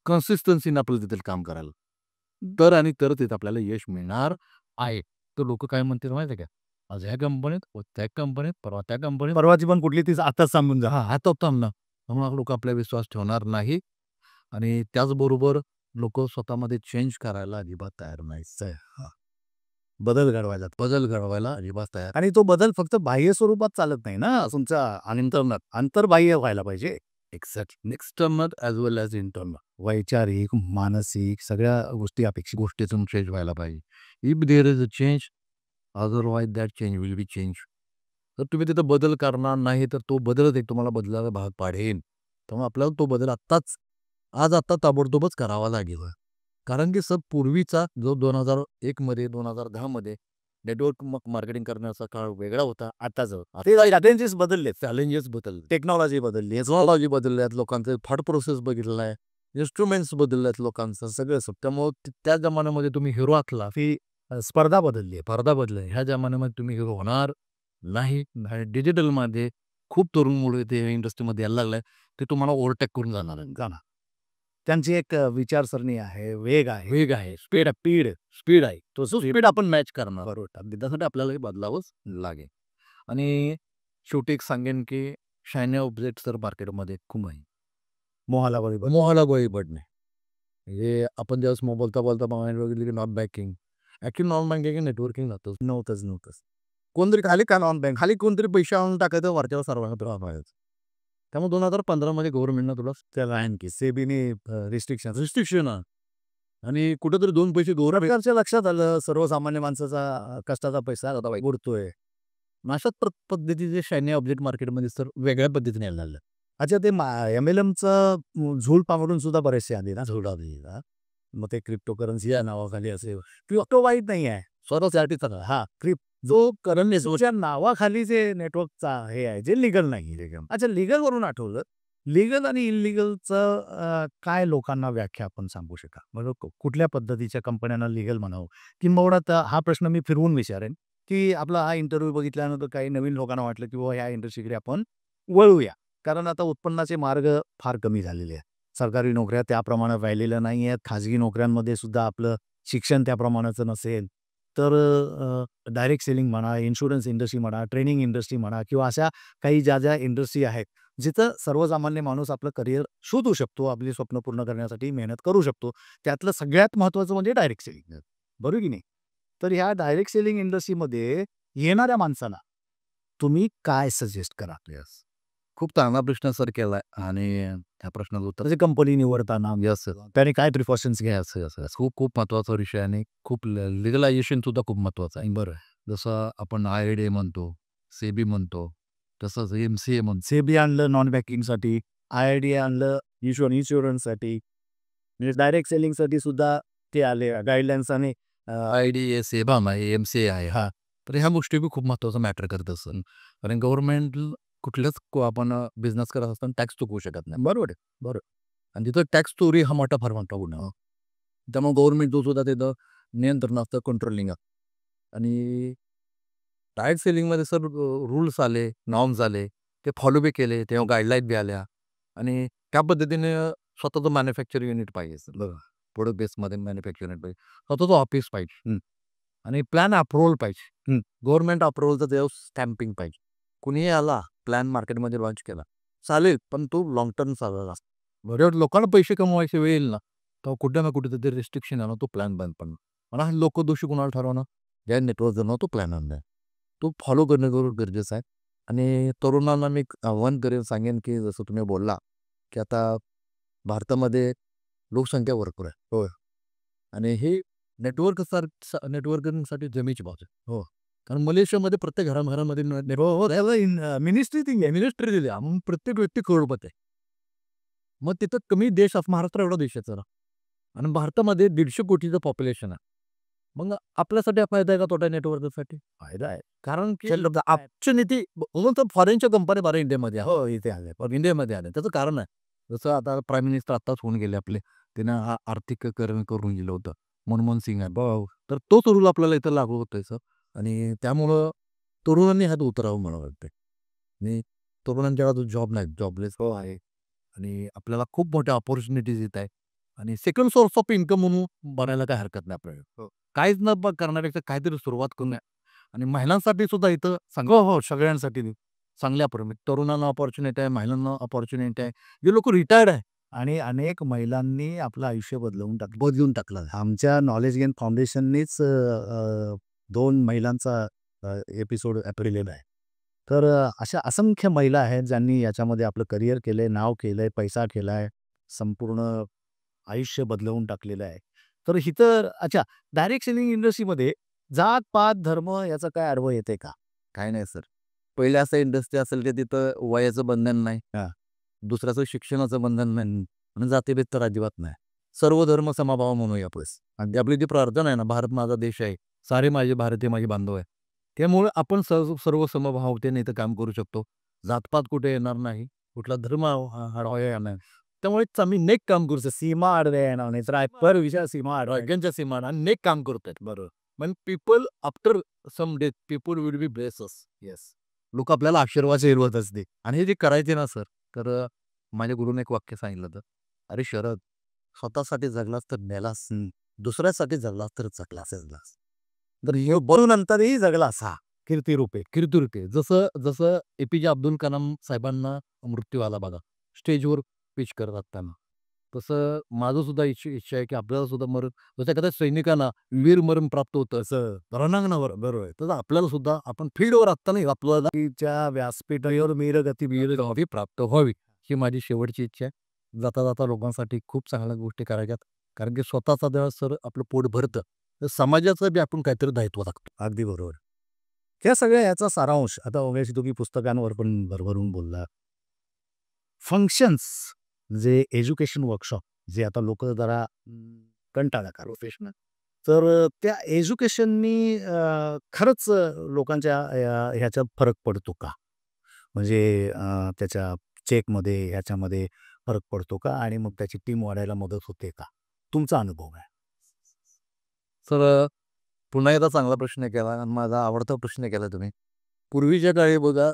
S4: कन्सिस्टन्सीनं आपलं तिथे काम करायला, तर तिथे आपल्याला यश मिळणार आहे. तर लोक काय म्हणतील माहिती आहे का, आज ह्या कंपनीत, त्या कंपनीत, परवा त्या कंपनीत,
S3: परवाची पण कुठली तीच आताच सांगून जा.
S4: आता थांबणं, म्हणून लोक आपला विश्वास ठेवणार नाही. आणि त्याचबरोबर लोक स्वतःमध्ये चेंज करायला अजिबात तयार नाही.
S3: बदल घडवायला
S4: अजिबात तयार.
S3: आणि तो बदल फक्त बाह्य स्वरूपात चालत नाही ना, तुमचा अंतर्बाह्य व्हायला पाहिजे.
S4: Exactly, external as well as internal,
S3: वैचारिक, मानसिक सगळ्या गोष्टी अपेक्षित.
S4: गोष्टीतून चेंज व्हायला पाहिजे. If there is a change, otherwise that change will be change. तर तुम्ही तिथं बदल करणार नाही तर तो बदलच एक तुम्हाला बदलायला भाग पाडेल. त्यामुळे आपल्याला तो बदल आता ताबडतोबच करावा लागेल. कारण की पूर्वीचा जो 2001 मध्ये 2010 मध्ये नेटवर्क मार्केटिंग करण्याचा काळ वेगळा होता.
S3: आताचं ते चॅलेंजेस बदललेत,
S4: चॅलेंजेस बदलले,
S3: टेक्नॉलॉजी बदलली,
S4: टेक्नॉलॉजी बदलल्यात, लोकांचे थॉट प्रोसेस बघितलेला आहे, इन्स्ट्रुमेंट्स बदलल्यात लोकांचं सगळं. त्यामुळे त्या जमान्यामध्ये तुम्ही हिरो असला
S3: ती स्पर्धा बदलली.
S4: स्पर्धा बदलली. ह्या जमान्यामध्ये तुम्ही हिरो होणार नाही. डिजिटलमध्ये खूप तरुण मुलं ते इंडस्ट्रीमध्ये यायला लागलाय, ते तुम्हाला ओव्हरटेक करून जाणार आहे.
S3: गाणं त्यांची एक विचारसरणी आहे, वेग आहे,
S4: वेग आहे,
S3: स्पीड
S4: स्पीड आहे.
S3: तो
S4: तो स्पीड आपण मॅच करणार.
S3: बरोबर.
S4: त्यासाठी आपल्याला हे बदलावंच लागेल. आणि शेवटी एक सांगेन की शायनी ऑब्जेक्ट तर मार्केटमध्ये खूप आहे.
S3: मोहाला बरोबर.
S4: मोहाला बळी पडणे. हे आपण ज्यावेळेस बोलता माइंड बघितली की non banking, actually non banking networking जातं.
S3: नव्हतंच.
S4: कोणतरी खाली का नॉन बँक खाली कोणतरी पैसे आणून टाकायचं, वरच्यावर सर्वांना तुला पाहायचं. त्यामुळे 2015 मध्ये गव्हर्नमेंटनं तुला
S3: त्याला आणखी सेबीने
S4: रिस्ट्रिक्शन आणि कुठेतरी 2 पैसे
S3: प्रकारच्या लक्षात आलं सर्वसामान्य माणसाचा कष्टाचा पैसा आता उडतोय.
S4: अशाच पद्धतीचे शायनी ऑब्जेक्ट मार्केटमध्ये सर वेगळ्या पद्धतीने यायला लागलं.
S3: अच्छा, ते MLMचं झूल पांघरून सुद्धा बरेचसे आले ना, मग ते क्रिप्टोकरन्सी या नावाखाली असेल. क्रिप्टो वाईट नाही आहे,
S4: स्वतःसाठी
S3: हा जो करन्सीच्या नावाखाली जे नेटवर्कचा हे आहे जे लिगल नाही. अच्छा, लिगल वरून आठवलं, लिगल आणि इलिगलचं काय लोकांना व्याख्या आपण सांगू शका? म्हणजे कुठल्या पद्धतीच्या कंपन्यांना लिगल म्हणावं? किंबहुना हा प्रश्न मी फिरवून विचारेन की आपला हा इंटरव्ह्यू बघितल्यानंतर काही नवीन लोकांना वाटलं की बाबा ह्या इंडस्ट्रीकडे आपण वळूया, कारण आता उत्पन्नाचे मार्ग फार कमी झालेले आहेत. सरकारी नोकऱ्या त्याप्रमाणे राहिलेल्या नाही आहेत. खाजगी नोकऱ्यांमध्ये सुद्धा आपलं शिक्षण त्या प्रमाणाचं नसेल, तर डायरेक्ट सेलिंग म्हणा, इन्शुरन्स इंडस्ट्री म्हणा, ट्रेनिंग इंडस्ट्री म्हणा किंवा अशा काही ज्या इंडस्ट्री आहेत जिथं सर्वसामान्य माणूस आपलं करिअर शोधू शकतो, आपली स्वप्न पूर्ण करण्यासाठी मेहनत करू शकतो. त्यातलं सगळ्यात महत्त्वाचं म्हणजे डायरेक्ट सेलिंग, बरोबर की नाही? तर ह्या डायरेक्ट सेलिंग इंडस्ट्रीमध्ये येणाऱ्या माणसाला तुम्ही काय सजेस्ट करा?
S4: खूप चांगला प्रश्न सर केलाय आणि त्या प्रश्नाचं उत्तर
S3: म्हणजे कंपनी निवडताना त्याने काय प्रिकॉशन्स घ्यायचं?
S4: खूप महत्त्वाचा विषय आणि खूप लिगलायझेशन सुद्धा खूप महत्त्वाचं आहे.
S3: बरं.
S4: जसं आपण IRDA म्हणतो, सेबी म्हणतो, तसंच MCA म्हणतो.
S3: सेबी आणलं नॉन बँकिंगसाठी, IRDA आणलं इन्शुरन्ससाठी, म्हणजे डायरेक्ट सेलिंगसाठी सुद्धा ते आले गाईडलाईन्स आणि
S4: IRDA, सेबा आहे, MCA आहे.
S3: हा,
S4: तर ह्या गोष्टी बी खूप महत्त्वाचं मॅटर करत असतात. कारण गव्हर्नमेंट कुठल्याच आपण बिझनेस करत असताना टॅक्स चुकवू शकत नाही.
S3: बरोबर.
S4: आणि तिथं टॅक्स चोरी हा मोठा फार मोठा गुन्हा. त्यामुळे गव्हर्नमेंट जो सुद्धा तिथं नियंत्रण असतं, कंट्रोलिंग असतं. आणि डायरेक्ट सेलिंगमध्ये सर रूल्स आले, नॉर्म्स आले, ते फॉलो बी केले, तेव्हा गाईडलाईन बी आल्या आणि त्या पद्धतीने स्वतःचं मॅन्युफॅक्चरिंग युनिट पाहिजे सर.
S3: बरोबर.
S4: प्रोडक्ट बेसमध्ये मॅन्युफॅक्चरिंग युनिट पाहिजे, स्वतःचं ऑफिस पाहिजे आणि प्लॅन अप्रुव्हल पाहिजे. गव्हर्नमेंट अप्रुव्हलचं तेव्हा स्टॅम्पिंग पाहिजे. कुणीही आला प्लॅन मार्केटमध्ये लॉन्च केला चालेल, पण तो लॉंग टर्म चालला असतो. बऱ्याच लोकांना पैसे कमवायचे वेळ येईल ना, तेव्हा कुठे ना कुठे तरी रिस्ट्रिक्शन आहे ना, तो प्लॅन बंद पडणार. मला लोक दोषी कुणाला ठरवणं, ज्या नेटवर्कनं तो प्लॅन आणलाय तो फॉलो करणं गरजेचं आहे. आणि तरुणांना मी आव्हान करेन, सांगेन की जसं तुम्ही बोलला की आता भारतामध्ये लोकसंख्या भरपूर आहे.
S3: होय.
S4: आणि हे नेटवर्किंगसाठी जमीची बाजू आहे.
S3: हो.
S4: कारण मलेशियामध्ये प्रत्येक घरामध्ये
S3: मिनिस्ट्री
S4: दिली, प्रत्येक व्यक्ती करोडपती आहे. मग तिथं कमी देश महाराष्ट्र एवढा देश आहे आणि भारतामध्ये 150 कोटीचं पॉप्युलेशन आहे. मग आपल्यासाठी फायदा आहे का तोटा? नेटवर्कसाठी
S3: फायदा आहे,
S4: कारण की ऑपॉर्च्युनिटी फॉरेनच्या कंपन्या बऱ्या इंडियामध्ये आहे.
S3: हो, इथे आले.
S4: पण इंडियामध्ये आले त्याचं कारण आहे. जसं आता प्राईम मिनिस्टर आत्ताच होऊन गेले आपले, त्यांना आर्थिकीकरण करून गेलं होतं मनमोहन सिंग आहे. तर तोच रूल आपल्याला इथं लागू होतोय सर. आणि त्यामुळं तरुणांनी ह्यात उतरावं मला वाटतंय. आणि तरुणांच्या जॉब नाही, जॉबलेस आहे आणि आपल्याला खूप मोठ्या ऑपॉर्च्युनिटीज येत आहे आणि सेकंड सोर्स ऑफ इन्कम म्हणून बनायला काय हरकत नाही आपल्याला. काहीच न करण्यापेक्षा काहीतरी सुरुवात करून आणि महिलांसाठी सुद्धा इथं
S3: हो, सगळ्यांसाठी
S4: चांगल्या तरुणांना ऑपॉर्च्युनिटी आहे, महिलांना ऑपॉर्च्युनिटी आहे, जे लोक रिटायर्ड आहे.
S3: आणि अनेक महिलांनी आपलं आयुष्य बदलून टाकलं. आमच्या नॉलेज गेन फाउंडेशननीच 2 महिलांचा एपिसोड ॲप्रिलेला आहे. तर अशा असंख्य महिला आहेत ज्यांनी याच्यामध्ये आपलं करिअर केलंय, नाव केलंय, पैसा केलाय, संपूर्ण आयुष्य बदलवून टाकलेलं आहे. तर इथं अच्छा, डायरेक्ट सेलिंग इंडस्ट्रीमध्ये जात पात धर्म याचा काय आडवं येते का?
S4: काय नाही सर. पहिल्या असं इंडस्ट्री असेल की तिथं वयाचं बंधन नाही, दुसऱ्याचं शिक्षणाचं बंधन नाही आणि जातीभेद तर अजिबात नाही. सर्व धर्म समभाव म्हणूया. आणि आपली जी प्रार्थना आहे ना, भारत माझा देश आहे, सारे माझे भारतीय माझे बांधव आहे. त्यामुळे आपण सर्व समभावतेने इथं काम करू शकतो. जातपात कुठे येणार नाही, कुठला धर्म आडवा येणार नाही. त्यामुळे आम्ही नेक काम करू शकतो.
S3: सीमा आडव्या येणार नाही तर पर विषय सीमा आडव्या
S4: राज्यांच्या सीमा आणि नेक काम करत आहेत. बरोबर. पण people after some death people will be bless us.
S3: Yes.
S4: लोक आपल्याला आशीर्वाद शिरवत असते. आणि हे जे करायचे ना सर, तर माझ्या गुरुने एक वाक्य सांगितलं होतं, अरे शरद, स्वतःसाठी जगलास तर मेलास, दुसऱ्यासाठी जगलास तर जगलास.
S3: तर हे बोलून नंतरही जगलास हा कीर्तिरूपे.
S4: कीर्तिरूपे. जसं जसं एपीजे अब्दुल कलाम साहेबांना मृत्यू आला बघा स्टेजवर स्पीच करत असताना, तसं माझं सुद्धा इच्छा आहे की आपल्याला सुद्धा मरण, जसं एखाद्या सैनिकांना वीर मरण प्राप्त होतं असं रणांगणावर, बरोबर आहे, तसं आपल्याला सुद्धा आपण फील्डवर असताना आपल्याला
S3: च्या व्यासपीठावर वीरगती
S4: वीरगती प्राप्त व्हावी ही माझी शेवटची इच्छा आहे. जाता जाता लोकांसाठी खूप चांगल्या गोष्टी करायच्यात, कारण की स्वतःचा जेव्हा सर आपलं पोट भरतं तर समाजाचं बी आपण काहीतरी दायित्व लागतो.
S3: अगदी बरोबर. ह्या सगळ्या याचा सारांश आता वगैरे तुम्ही पुस्तकांवर पण भरभरून बोलला. फंक्शन्स जे एज्युकेशन वर्कशॉप जे आता लोक जरा कंटाळा प्रोफेशनल, तर त्या एज्युकेशननी खरंच लोकांच्या ह्याच्यात फरक पडतो का? म्हणजे त्याच्या चेकमध्ये ह्याच्यामध्ये फरक पडतो का आणि मग त्याची टीम वाढायला मदत होते का? तुमचा अनुभव आहे.
S4: सर पुन्हा एकदा चांगला प्रश्न केला आणि माझा आवडता प्रश्न केला तुम्ही. पूर्वीच्या काळी बघा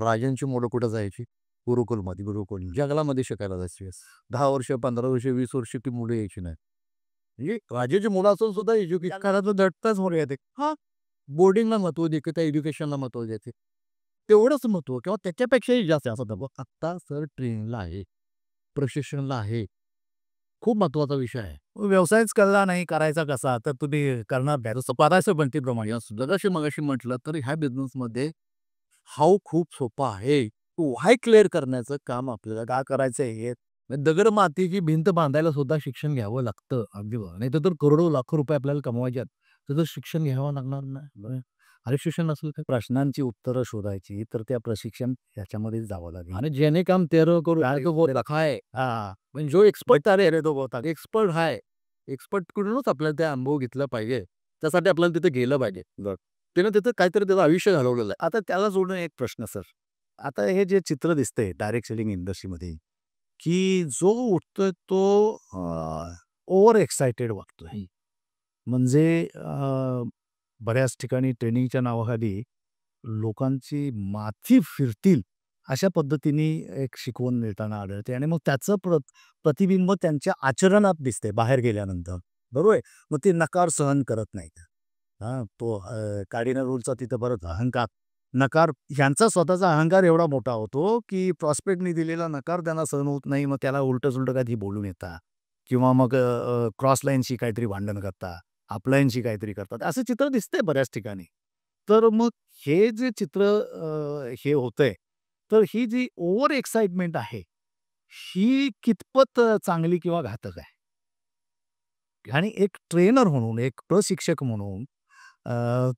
S4: राजांची मुलं कुठं जायची? गुरुकुलमध्ये, गुरुकुल जंगलामध्ये शिकायला जायची. 10 वर्ष, 15 वर्ष, 20 वर्ष ती मुलं यायची नाही. म्हणजे राजाची मुलं असून सुद्धा एज्युकेशन करायचं दटताच मुलं येते. हां, बोर्डिंगला महत्त्व दे की त्या एज्युकेशनला महत्त्व द्यायचे. तेवढंच महत्त्व किंवा त्याच्यापेक्षाही जास्त असं दबाव आत्ता सर ट्रेनिंगला आहे, प्रशिक्षणला आहे. खूप महत्त्वाचा विषय आहे.
S3: व्यवसायच कळला नाही करायचा कसा तर तुम्ही करणार काय? तसं पदाच्या बनतीप्रमाणे
S4: जगाशी मगाशी म्हटलं तर ह्या बिझनेसमध्ये हाव खूप सोपा आहे. व्हाय क्लिअर करण्याचं काम आपल्याला
S3: का करायचं हे
S4: दगड मातीची भिंत बांधायला सुद्धा शिक्षण घ्यावं लागतं. अगदी बरोबर. नाही तर करोडो लाखो रुपये आपल्याला कमवायचे आहेत, तर शिक्षण घ्यावं लागणार नाही. अरे शिक्षण नसेल तर
S3: प्रश्नांची उत्तरं शोधायची तर त्या प्रशिक्षण ह्याच्यामध्ये जावं लागेल.
S4: आणि ज्याने काम तेरं करू काय
S3: हां,
S4: म्हणजे जो एक्सपर्ट अरे तो बोलतात एक्सपर्ट आहे. एक्सपर्ट कडूनच आपल्याला ते अनुभव घेतला पाहिजे. त्यासाठी आपल्याला तिथे गेलं पाहिजे. त्यानं तिथं काहीतरी त्याचं आयुष्य घालवलेलं आहे.
S3: आता त्याला जोडून एक प्रश्न सर. आता हे जे चित्र दिसतंय डायरेक्ट सेलिंग इंडस्ट्रीमध्ये, की जो उठतोय तो ओव्हर एक्साइटेड वाटतोय. म्हणजे बऱ्याच ठिकाणी ट्रेनिंगच्या नावाखाली लोकांची माथी फिरतील अशा पद्धतीने एक शिकवण मिळताना आढळते आणि मग त्याचं प्रतिबिंब त्यांच्या आचरणात दिसते बाहेर गेल्यानंतर. बरोबर आहे. मग ते नकार सहन करत नाहीत. हां, तो कार्डिनल रूलचा तिथं परत अहंकार, नकार ह्यांचा स्वतःचा अहंकार एवढा मोठा होतो, की प्रॉस्पेक्टनी दिलेला नकार त्यांना सहन होत नाही. मग त्याला उलटं-सुलटं काहीतरी बोलून येतात किंवा मग क्रॉस लाईनशी काहीतरी भांडण करतात, अपलाईनशी काहीतरी करतात. असं चित्र दिसतंय बऱ्याच ठिकाणी. तर मग हे जे चित्र हे होतंय, तर ही जी ओव्हर एक्साइटमेंट आहे, ही कितपत चांगली किंवा घातक आहे? आणि एक ट्रेनर म्हणून, एक प्रशिक्षक म्हणून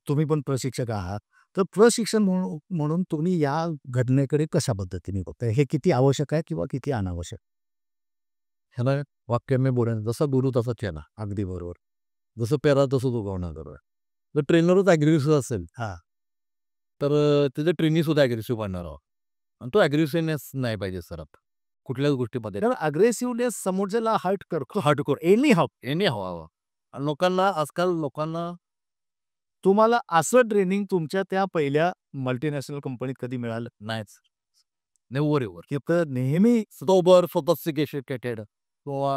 S3: तुम्ही पण प्रशिक्षक आहात. तर प्रशिक्षण म्हणून म्हणून तुम्ही या घटनेकडे कशा पद्धतीने बघताय? हे किती आवश्यक आहे किंवा किती अनावश्यक?
S4: ह्याला वाक्य मी बोलेन, जसा गुरु तसा चेला.
S3: अगदी बरोबर.
S4: जसं पेरा तसं उगवणार. बरोबर. जर ट्रेनरच ॲग्रेसिव्ह असेल
S3: हां.
S4: तर त्याचं ट्रेनी सुद्धा ॲग्रेसिव्ह बनणार आहोत. आणि तो ॲग्रेसिव्हनेस नाही पाहिजे सर आता कुठल्याच गोष्टीमध्ये.
S3: कारण अग्रेसिव्हनेस समोरच्याला हर्ट करतो.
S4: हर्ट करू एनी हाव एनी हवा. आणि लोकांना आजकाल लोकांना
S3: तुम्हाला असं ट्रेनिंग तुमच्या त्या पहिल्या मल्टीनॅशनल कंपनीत कधी मिळालं?
S4: नाहीच. Never ever.
S3: की तर नेहमी
S4: सोबर, सोफिस्टिकेटेड किंवा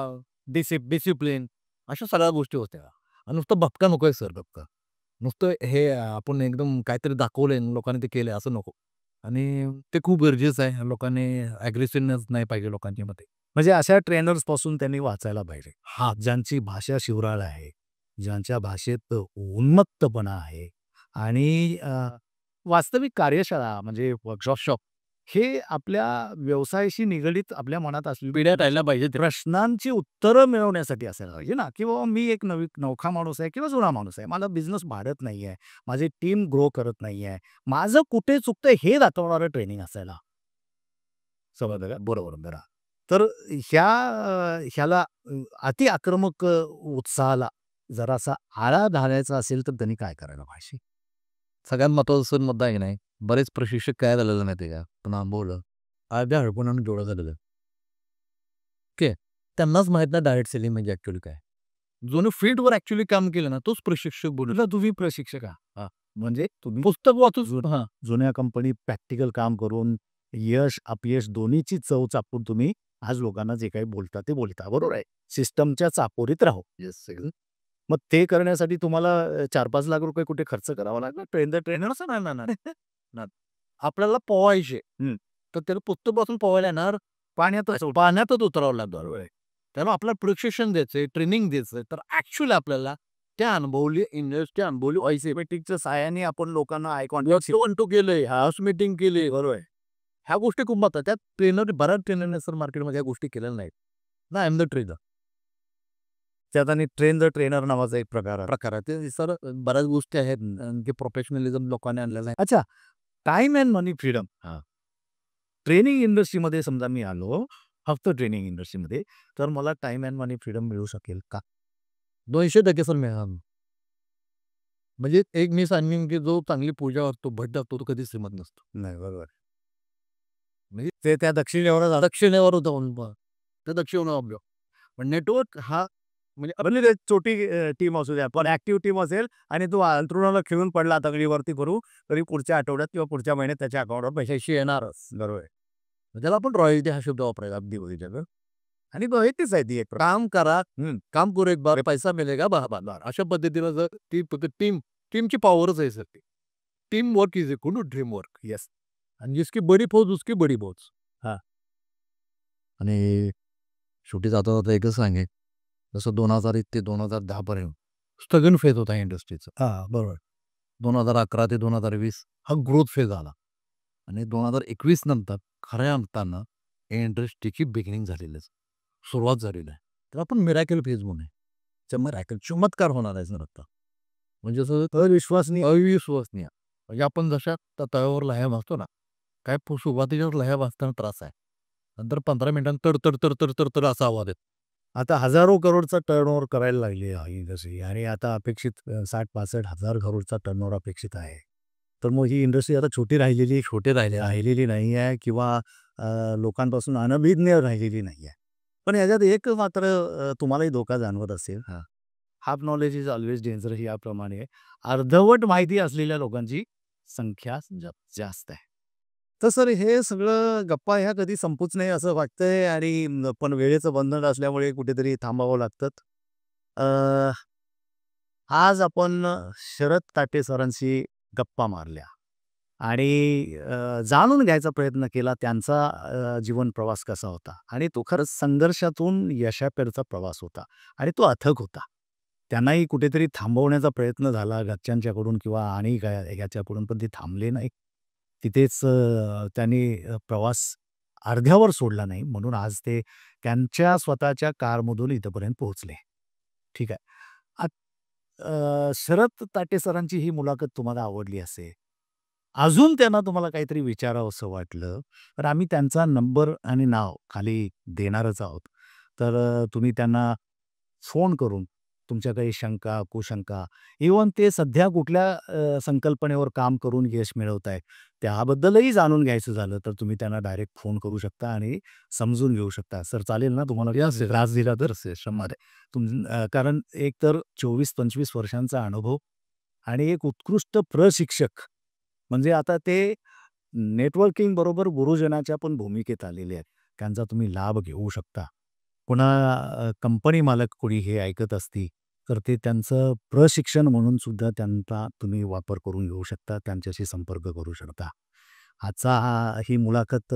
S4: डिसिप्लिन अशा सगळ्या गोष्टी होत्या. आणि नुसतं भपका नकोय सर भपका. नुसतं हे आपण एकदम काहीतरी दाखवलंय आणि लोकांनी ते केलंय असं नको. आणि ते खूप गरजेचं आहे. लोकांनी ॲग्रेसिव्हनेस नाही पाहिजे लोकांच्या मध्ये.
S3: म्हणजे अशा ट्रेनर्सपासून त्यांनी वाचायला पाहिजे. हां, ज्यांची भाषा शिवराळ आहे, ज्यांच्या भाषेत उन्मत्तपणा आहे आणि वास्तविक कार्यशाळा म्हणजे वर्कशॉप हे आपल्या व्यवसायाशी निगडीत आपल्या मनात असलेली
S4: पिढ्या राहिल्या पाहिजे.
S3: प्रश्नांची उत्तरं मिळवण्यासाठी असायला पाहिजे ना, की बाबा मी एक नवखा माणूस आहे किंवा जुना माणूस आहे. मला बिझनेस वाढत नाहीये, माझी टीम ग्रो करत नाहीये. माझं कुठे चुकतंय हे दाखवणारं ट्रेनिंग असायला. समजलं का? बरोबर बरं. तर ह्याला अति आक्रमक उत्साहाला जरासा आळा घालायचा असेल तर त्यांनी काय करायला पाहिजे?
S4: सगळ्यात महत्त्वाचा मुद्दा आहे की नाही, बरेच प्रशिक्षक काय झालेलं माहिती आहे का, पण अनुभवलं अर्ध्या हडकुणानं डोळं झालेलं. ओके, त्यांनाच माहित नाही डायरेक्ट सेलिंग म्हणजे ऍक्च्युअली काय. जोने फील्डवर ऍक्च्युअली काम केलं ना तोच प्रशिक्षक बोलला.
S3: तुम्ही प्रशिक्षक आहात. म्हणजे तुम्ही
S4: पुस्तक वाचून हां
S3: जुन्या कंपनीत प्रॅक्टिकल काम करून यश अपयश दोन्हीची चव चापून तुम्ही आज लोकांना जे काही बोलता ते बोलता. बरोबर आहे. सिस्टमच्या चापोरीत राहो.
S4: येस
S3: मग ते करण्यासाठी तुम्हाला 4-5 लाख रुपये कुठे खर्च करावा लागला? ट्रेन द ट्रेनर असं नाही ना.
S4: आपल्याला पोवायचे
S3: हं.
S4: तर त्याला पुस्तक वाचून पोवायला येणार, पाण्यातच उतरावं लागणार. त्याला आपल्याला प्रशिक्षण द्यायचंय, ट्रेनिंग द्यायचंय, तर ऍक्च्युअली आपल्याला त्या अनुभवली इंडस्ट्री अनुभवली
S3: सिस्टमॅटिकच्या सहाय्याने आपण लोकांना आय कॉन्टॅक्ट
S4: केलंय, हाऊस मीटिंग केली. बरोबर आहे. ह्या गोष्टी खूप महत्त्वाच्या. त्यात ट्रेनर बऱ्याच ट्रेनरने सर मार्केटमध्ये ह्या गोष्टी केलेल्या नाहीत. ना आय एम द ट्रेनर.
S3: त्यात आणि ट्रेन द ट्रेनर नावाचा एक प्रकार आहे.
S4: प्रकार आहे. ते सर बऱ्याच गोष्टी आहेत की प्रोफेशनलिझम लोकांनी आणलेलं आहे.
S3: अच्छा, time and money freedom. Training इंडस्ट्रीमध्ये समजा मी आलो, फक्त ट्रेनिंग इंडस्ट्रीमध्ये, तर मला टाइम अँड मनी फ्रीडम मिळू शकेल का?
S4: 200% सर मिळणार. म्हणजे एक मी सांगेन की जो चांगली पूजा करतो, भट असतो, तो कधीच श्रीमंत नसतो.
S3: नाही, बरोबर.
S4: म्हणजे
S3: ते त्या दक्षिणेवर
S4: दक्षिणेवर होतं ते दक्षिण. पण नेटवर्क हा म्हणजे
S3: म्हणजे ते छोटी टीम असू द्या, पण ऍक्टिव्ह टीम असेल आणि तो अंथरुणाला खिळून पडला तगडीवरती करू, तरी पुढच्या आठवड्यात किंवा पुढच्या महिन्यात त्याच्या अकाउंटवर पैशाशी येणारच.
S4: बरोबर आहे. त्याला आपण रॉयल्टी हा शब्द वापरायचा अगदी बघितलं.
S3: आणि माहितीच आहे ती एक प्रकार.
S4: काम करा, काम करू एक बार पैसा मिळेगा बार. अशा पद्धतीनं जर ती टीमची पॉवरच आहे सर ती. Team work is equal to dream work.
S3: Yes.
S4: आणि जिसकी बडी फौज उसकी बडी फौज.
S3: हां.
S4: आणि शेवटी जाता जाता एकच सांगेन, जसं 2001 ते 2010 पर्यंत स्थगन फेज होता इंडस्ट्रीचा.
S3: बरोबर.
S4: 2011 ते 2020 हा ग्रोथ फेज आला. आणि 2021 नंतर खऱ्या अर्थानं इंडस्ट्रीची बिगिनिंग झालेली आहे, सुरुवात झालेली आहे. तर आपण मिरॅकल फेज म्हणून चमत्कार होणार आहे सर आता. म्हणजे असं अविश्वसनीय. म्हणजे आपण जशा तळ्यावर लह्या भासतो ना, काय सुरुवातीच्यावर लह्या भासताना त्रास आहे, नंतर 15 मिनिटांनी तड असा आवाज येतो.
S3: आता हजारो करोडचा टर्नओव्हर करायला लागली आहे इंडस्ट्री आणि आता अपेक्षित 60-65 हजार करोडचा टर्नओव्हर अपेक्षित आहे. तर मग ही इंडस्ट्री आता छोटी राहिलेली नाही आहे किंवा लोकांपासून अनभिज्ञ राहिलेली नाही आहे. पण याच्यात एक मात्र तुम्हालाही धोका जाणवत असेल. Half knowledge is always danger याप्रमाणे अर्धवट माहिती असलेल्या लोकांची संख्या जास्त आहे. तर सर हे सगळं गप्पा ह्या कधी संपूच नाही असं वाटतंय आणि पण वेळेचं बंधन असल्यामुळे कुठेतरी थांबावं लागतं. आज आपण शरद ताटे सरांशी गप्पा मारल्या आणि जाणून घ्यायचा प्रयत्न केला त्यांचा जीवन प्रवास कसा होता आणि तो खरंच संघर्षातून यशाकडचा प्रवास होता आणि तो अथक होता. त्यांनाही कुठेतरी थांबवण्याचा प्रयत्न झाला घरच्यांच्याकडून किंवा आणि काय ह्याच्याकडून, पण ते थांबले नाही. तिथेच त्यांनी प्रवास अर्ध्यावर सोडला नाही, म्हणून आज ते त्यांच्या स्वतःच्या कारमधून इथपर्यंत पोहोचले. ठीक आहे. शरद ताटे सरांची ही मुलाखत तुम्हाला आवडली असेल, अजून त्यांना तुम्हाला काहीतरी विचारावं असं वाटलं, तर आम्ही त्यांचा नंबर आणि नाव खाली देणारच आहोत. तर तुम्ही त्यांना फोन करून तुमच्या काही शंका, कुशंका, इव्हन ते सध्या कुठल्या संकल्पनेवर काम करून यश मिळवत आहेत, त्याबद्दलही जाणून घ्यायचं झालं तर तुम्ही त्यांना डायरेक्ट फोन करू शकता आणि समजून घेऊ शकता. सर चालेल ना तुम्हाला त्रास दिला तर सेशनमध्ये? कारण एक तर 24-25 वर्षांचा अनुभव आणि एक उत्कृष्ट प्रशिक्षक, म्हणजे आता ते नेटवर्किंग बरोबर गुरुजनाच्या पण भूमिकेत आलेले आहेत. त्यांचा तुम्ही लाभ घेऊ शकता. पुन्हा कंपनी मालक कोणी हे ऐकत असतील तर ते त्यांचं प्रशिक्षण म्हणून सुद्धा त्यांचा तुम्ही वापर करून घेऊ शकता, त्यांच्याशी संपर्क करू शकता. आजचा ही मुलाखत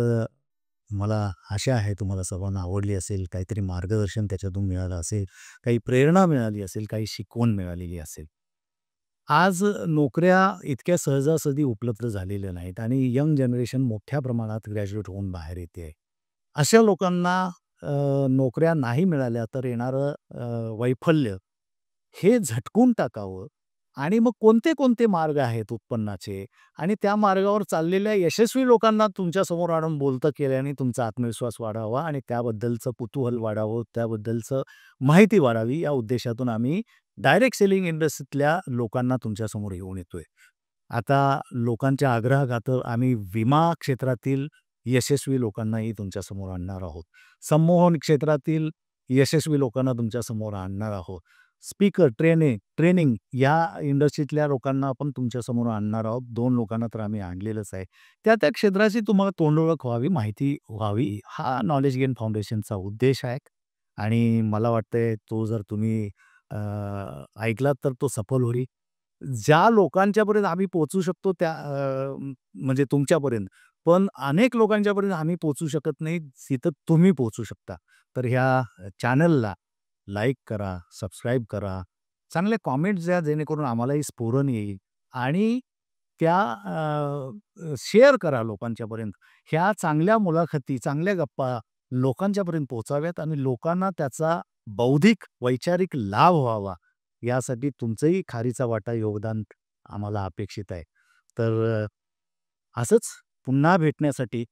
S3: मला आशा आहे तुम्हाला सर्वांना आवडली असेल, काहीतरी मार्गदर्शन त्याच्यातून मिळालं असेल, काही प्रेरणा मिळाली असेल, काही शिकवण मिळालेली असेल. आज नोकऱ्या इतक्या सहजासहजी उपलब्ध झालेल्या नाहीत आणि यंग जनरेशन मोठ्या प्रमाणात ग्रॅज्युएट होऊन बाहेर येते. अशा लोकांना नोकऱ्या नाही मिळाल्या तर येणारं वैफल्य हे झटकून टाकावं आणि मग कोणते कोणते मार्ग आहेत उत्पन्नाचे आणि त्या मार्गावर चाललेल्या यशस्वी लोकांना तुमच्यासमोर आणून बोलतं केल्याने तुमचा आत्मविश्वास वाढावा आणि त्याबद्दलचं कुतूहल वाढावं, त्याबद्दलचं माहिती वाढावी, या उद्देशातून आम्ही डायरेक्ट सेलिंग इंडस्ट्रीतल्या लोकांना तुमच्यासमोर घेऊन येतोय. आता लोकांच्या आग्रहाखातर आम्ही विमा क्षेत्रातील यशस्वी लोकांनाही तुमच्यासमोर आणणार आहोत. संमोहन क्षेत्रातील यशस्वी लोकांना तुमच्यासमोर आणणार आहोत. स्पीकर, ट्रेनिंग या इंडस्ट्रीतल्या लोकांना आपण तुमच्यासमोर आणणार आहोत. 2 लोकांना तर आम्ही आणलेलंच आहे. त्या क्षेत्राची तुम्हाला तोंडओळख व्हावी, माहिती व्हावी, हा नॉलेज गेन फाउंडेशनचा उद्देश आहे. आणि मला वाटतंय तो जर तुम्ही ऐकलात तर तो सफल होईल. ज्या लोकांच्यापर्यंत आम्ही पोहोचू शकतो त्या म्हणजे तुमच्यापर्यंत, पण अनेक लोकांच्यापर्यंत आम्ही पोहोचू शकत नाही, तिथं तुम्ही पोहोचू शकता. तर ह्या चॅनलला लाईक करा, सबस्क्राईब करा, चांगले कॉमेंट्स द्या जेणेकरून आम्हालाही स्फुरण येईल आणि त्या शेअर करा लोकांच्यापर्यंत. ह्या चांगल्या मुलाखती, चांगल्या गप्पा लोकांच्यापर्यंत पोहोचाव्यात आणि लोकांना त्याचा बौद्धिक, वैचारिक लाभ व्हावा, यासाठी तुमचंही खारीचा वाटा, योगदान आम्हाला अपेक्षित आहे. तर असंच पुन्हा भेटण्यासाठी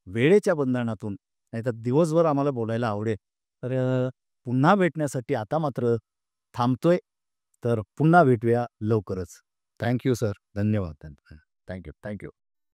S3: वेळेच्या बंधनातून, नाहीतर दिवसभर आम्हाला बोलायला आवडेल. तर पुन्हा भेटण्यासाठी आता मात्र थांबतोय. तर पुन्हा भेटूया लवकरच. Thank you sir. धन्यवाद. Thank you.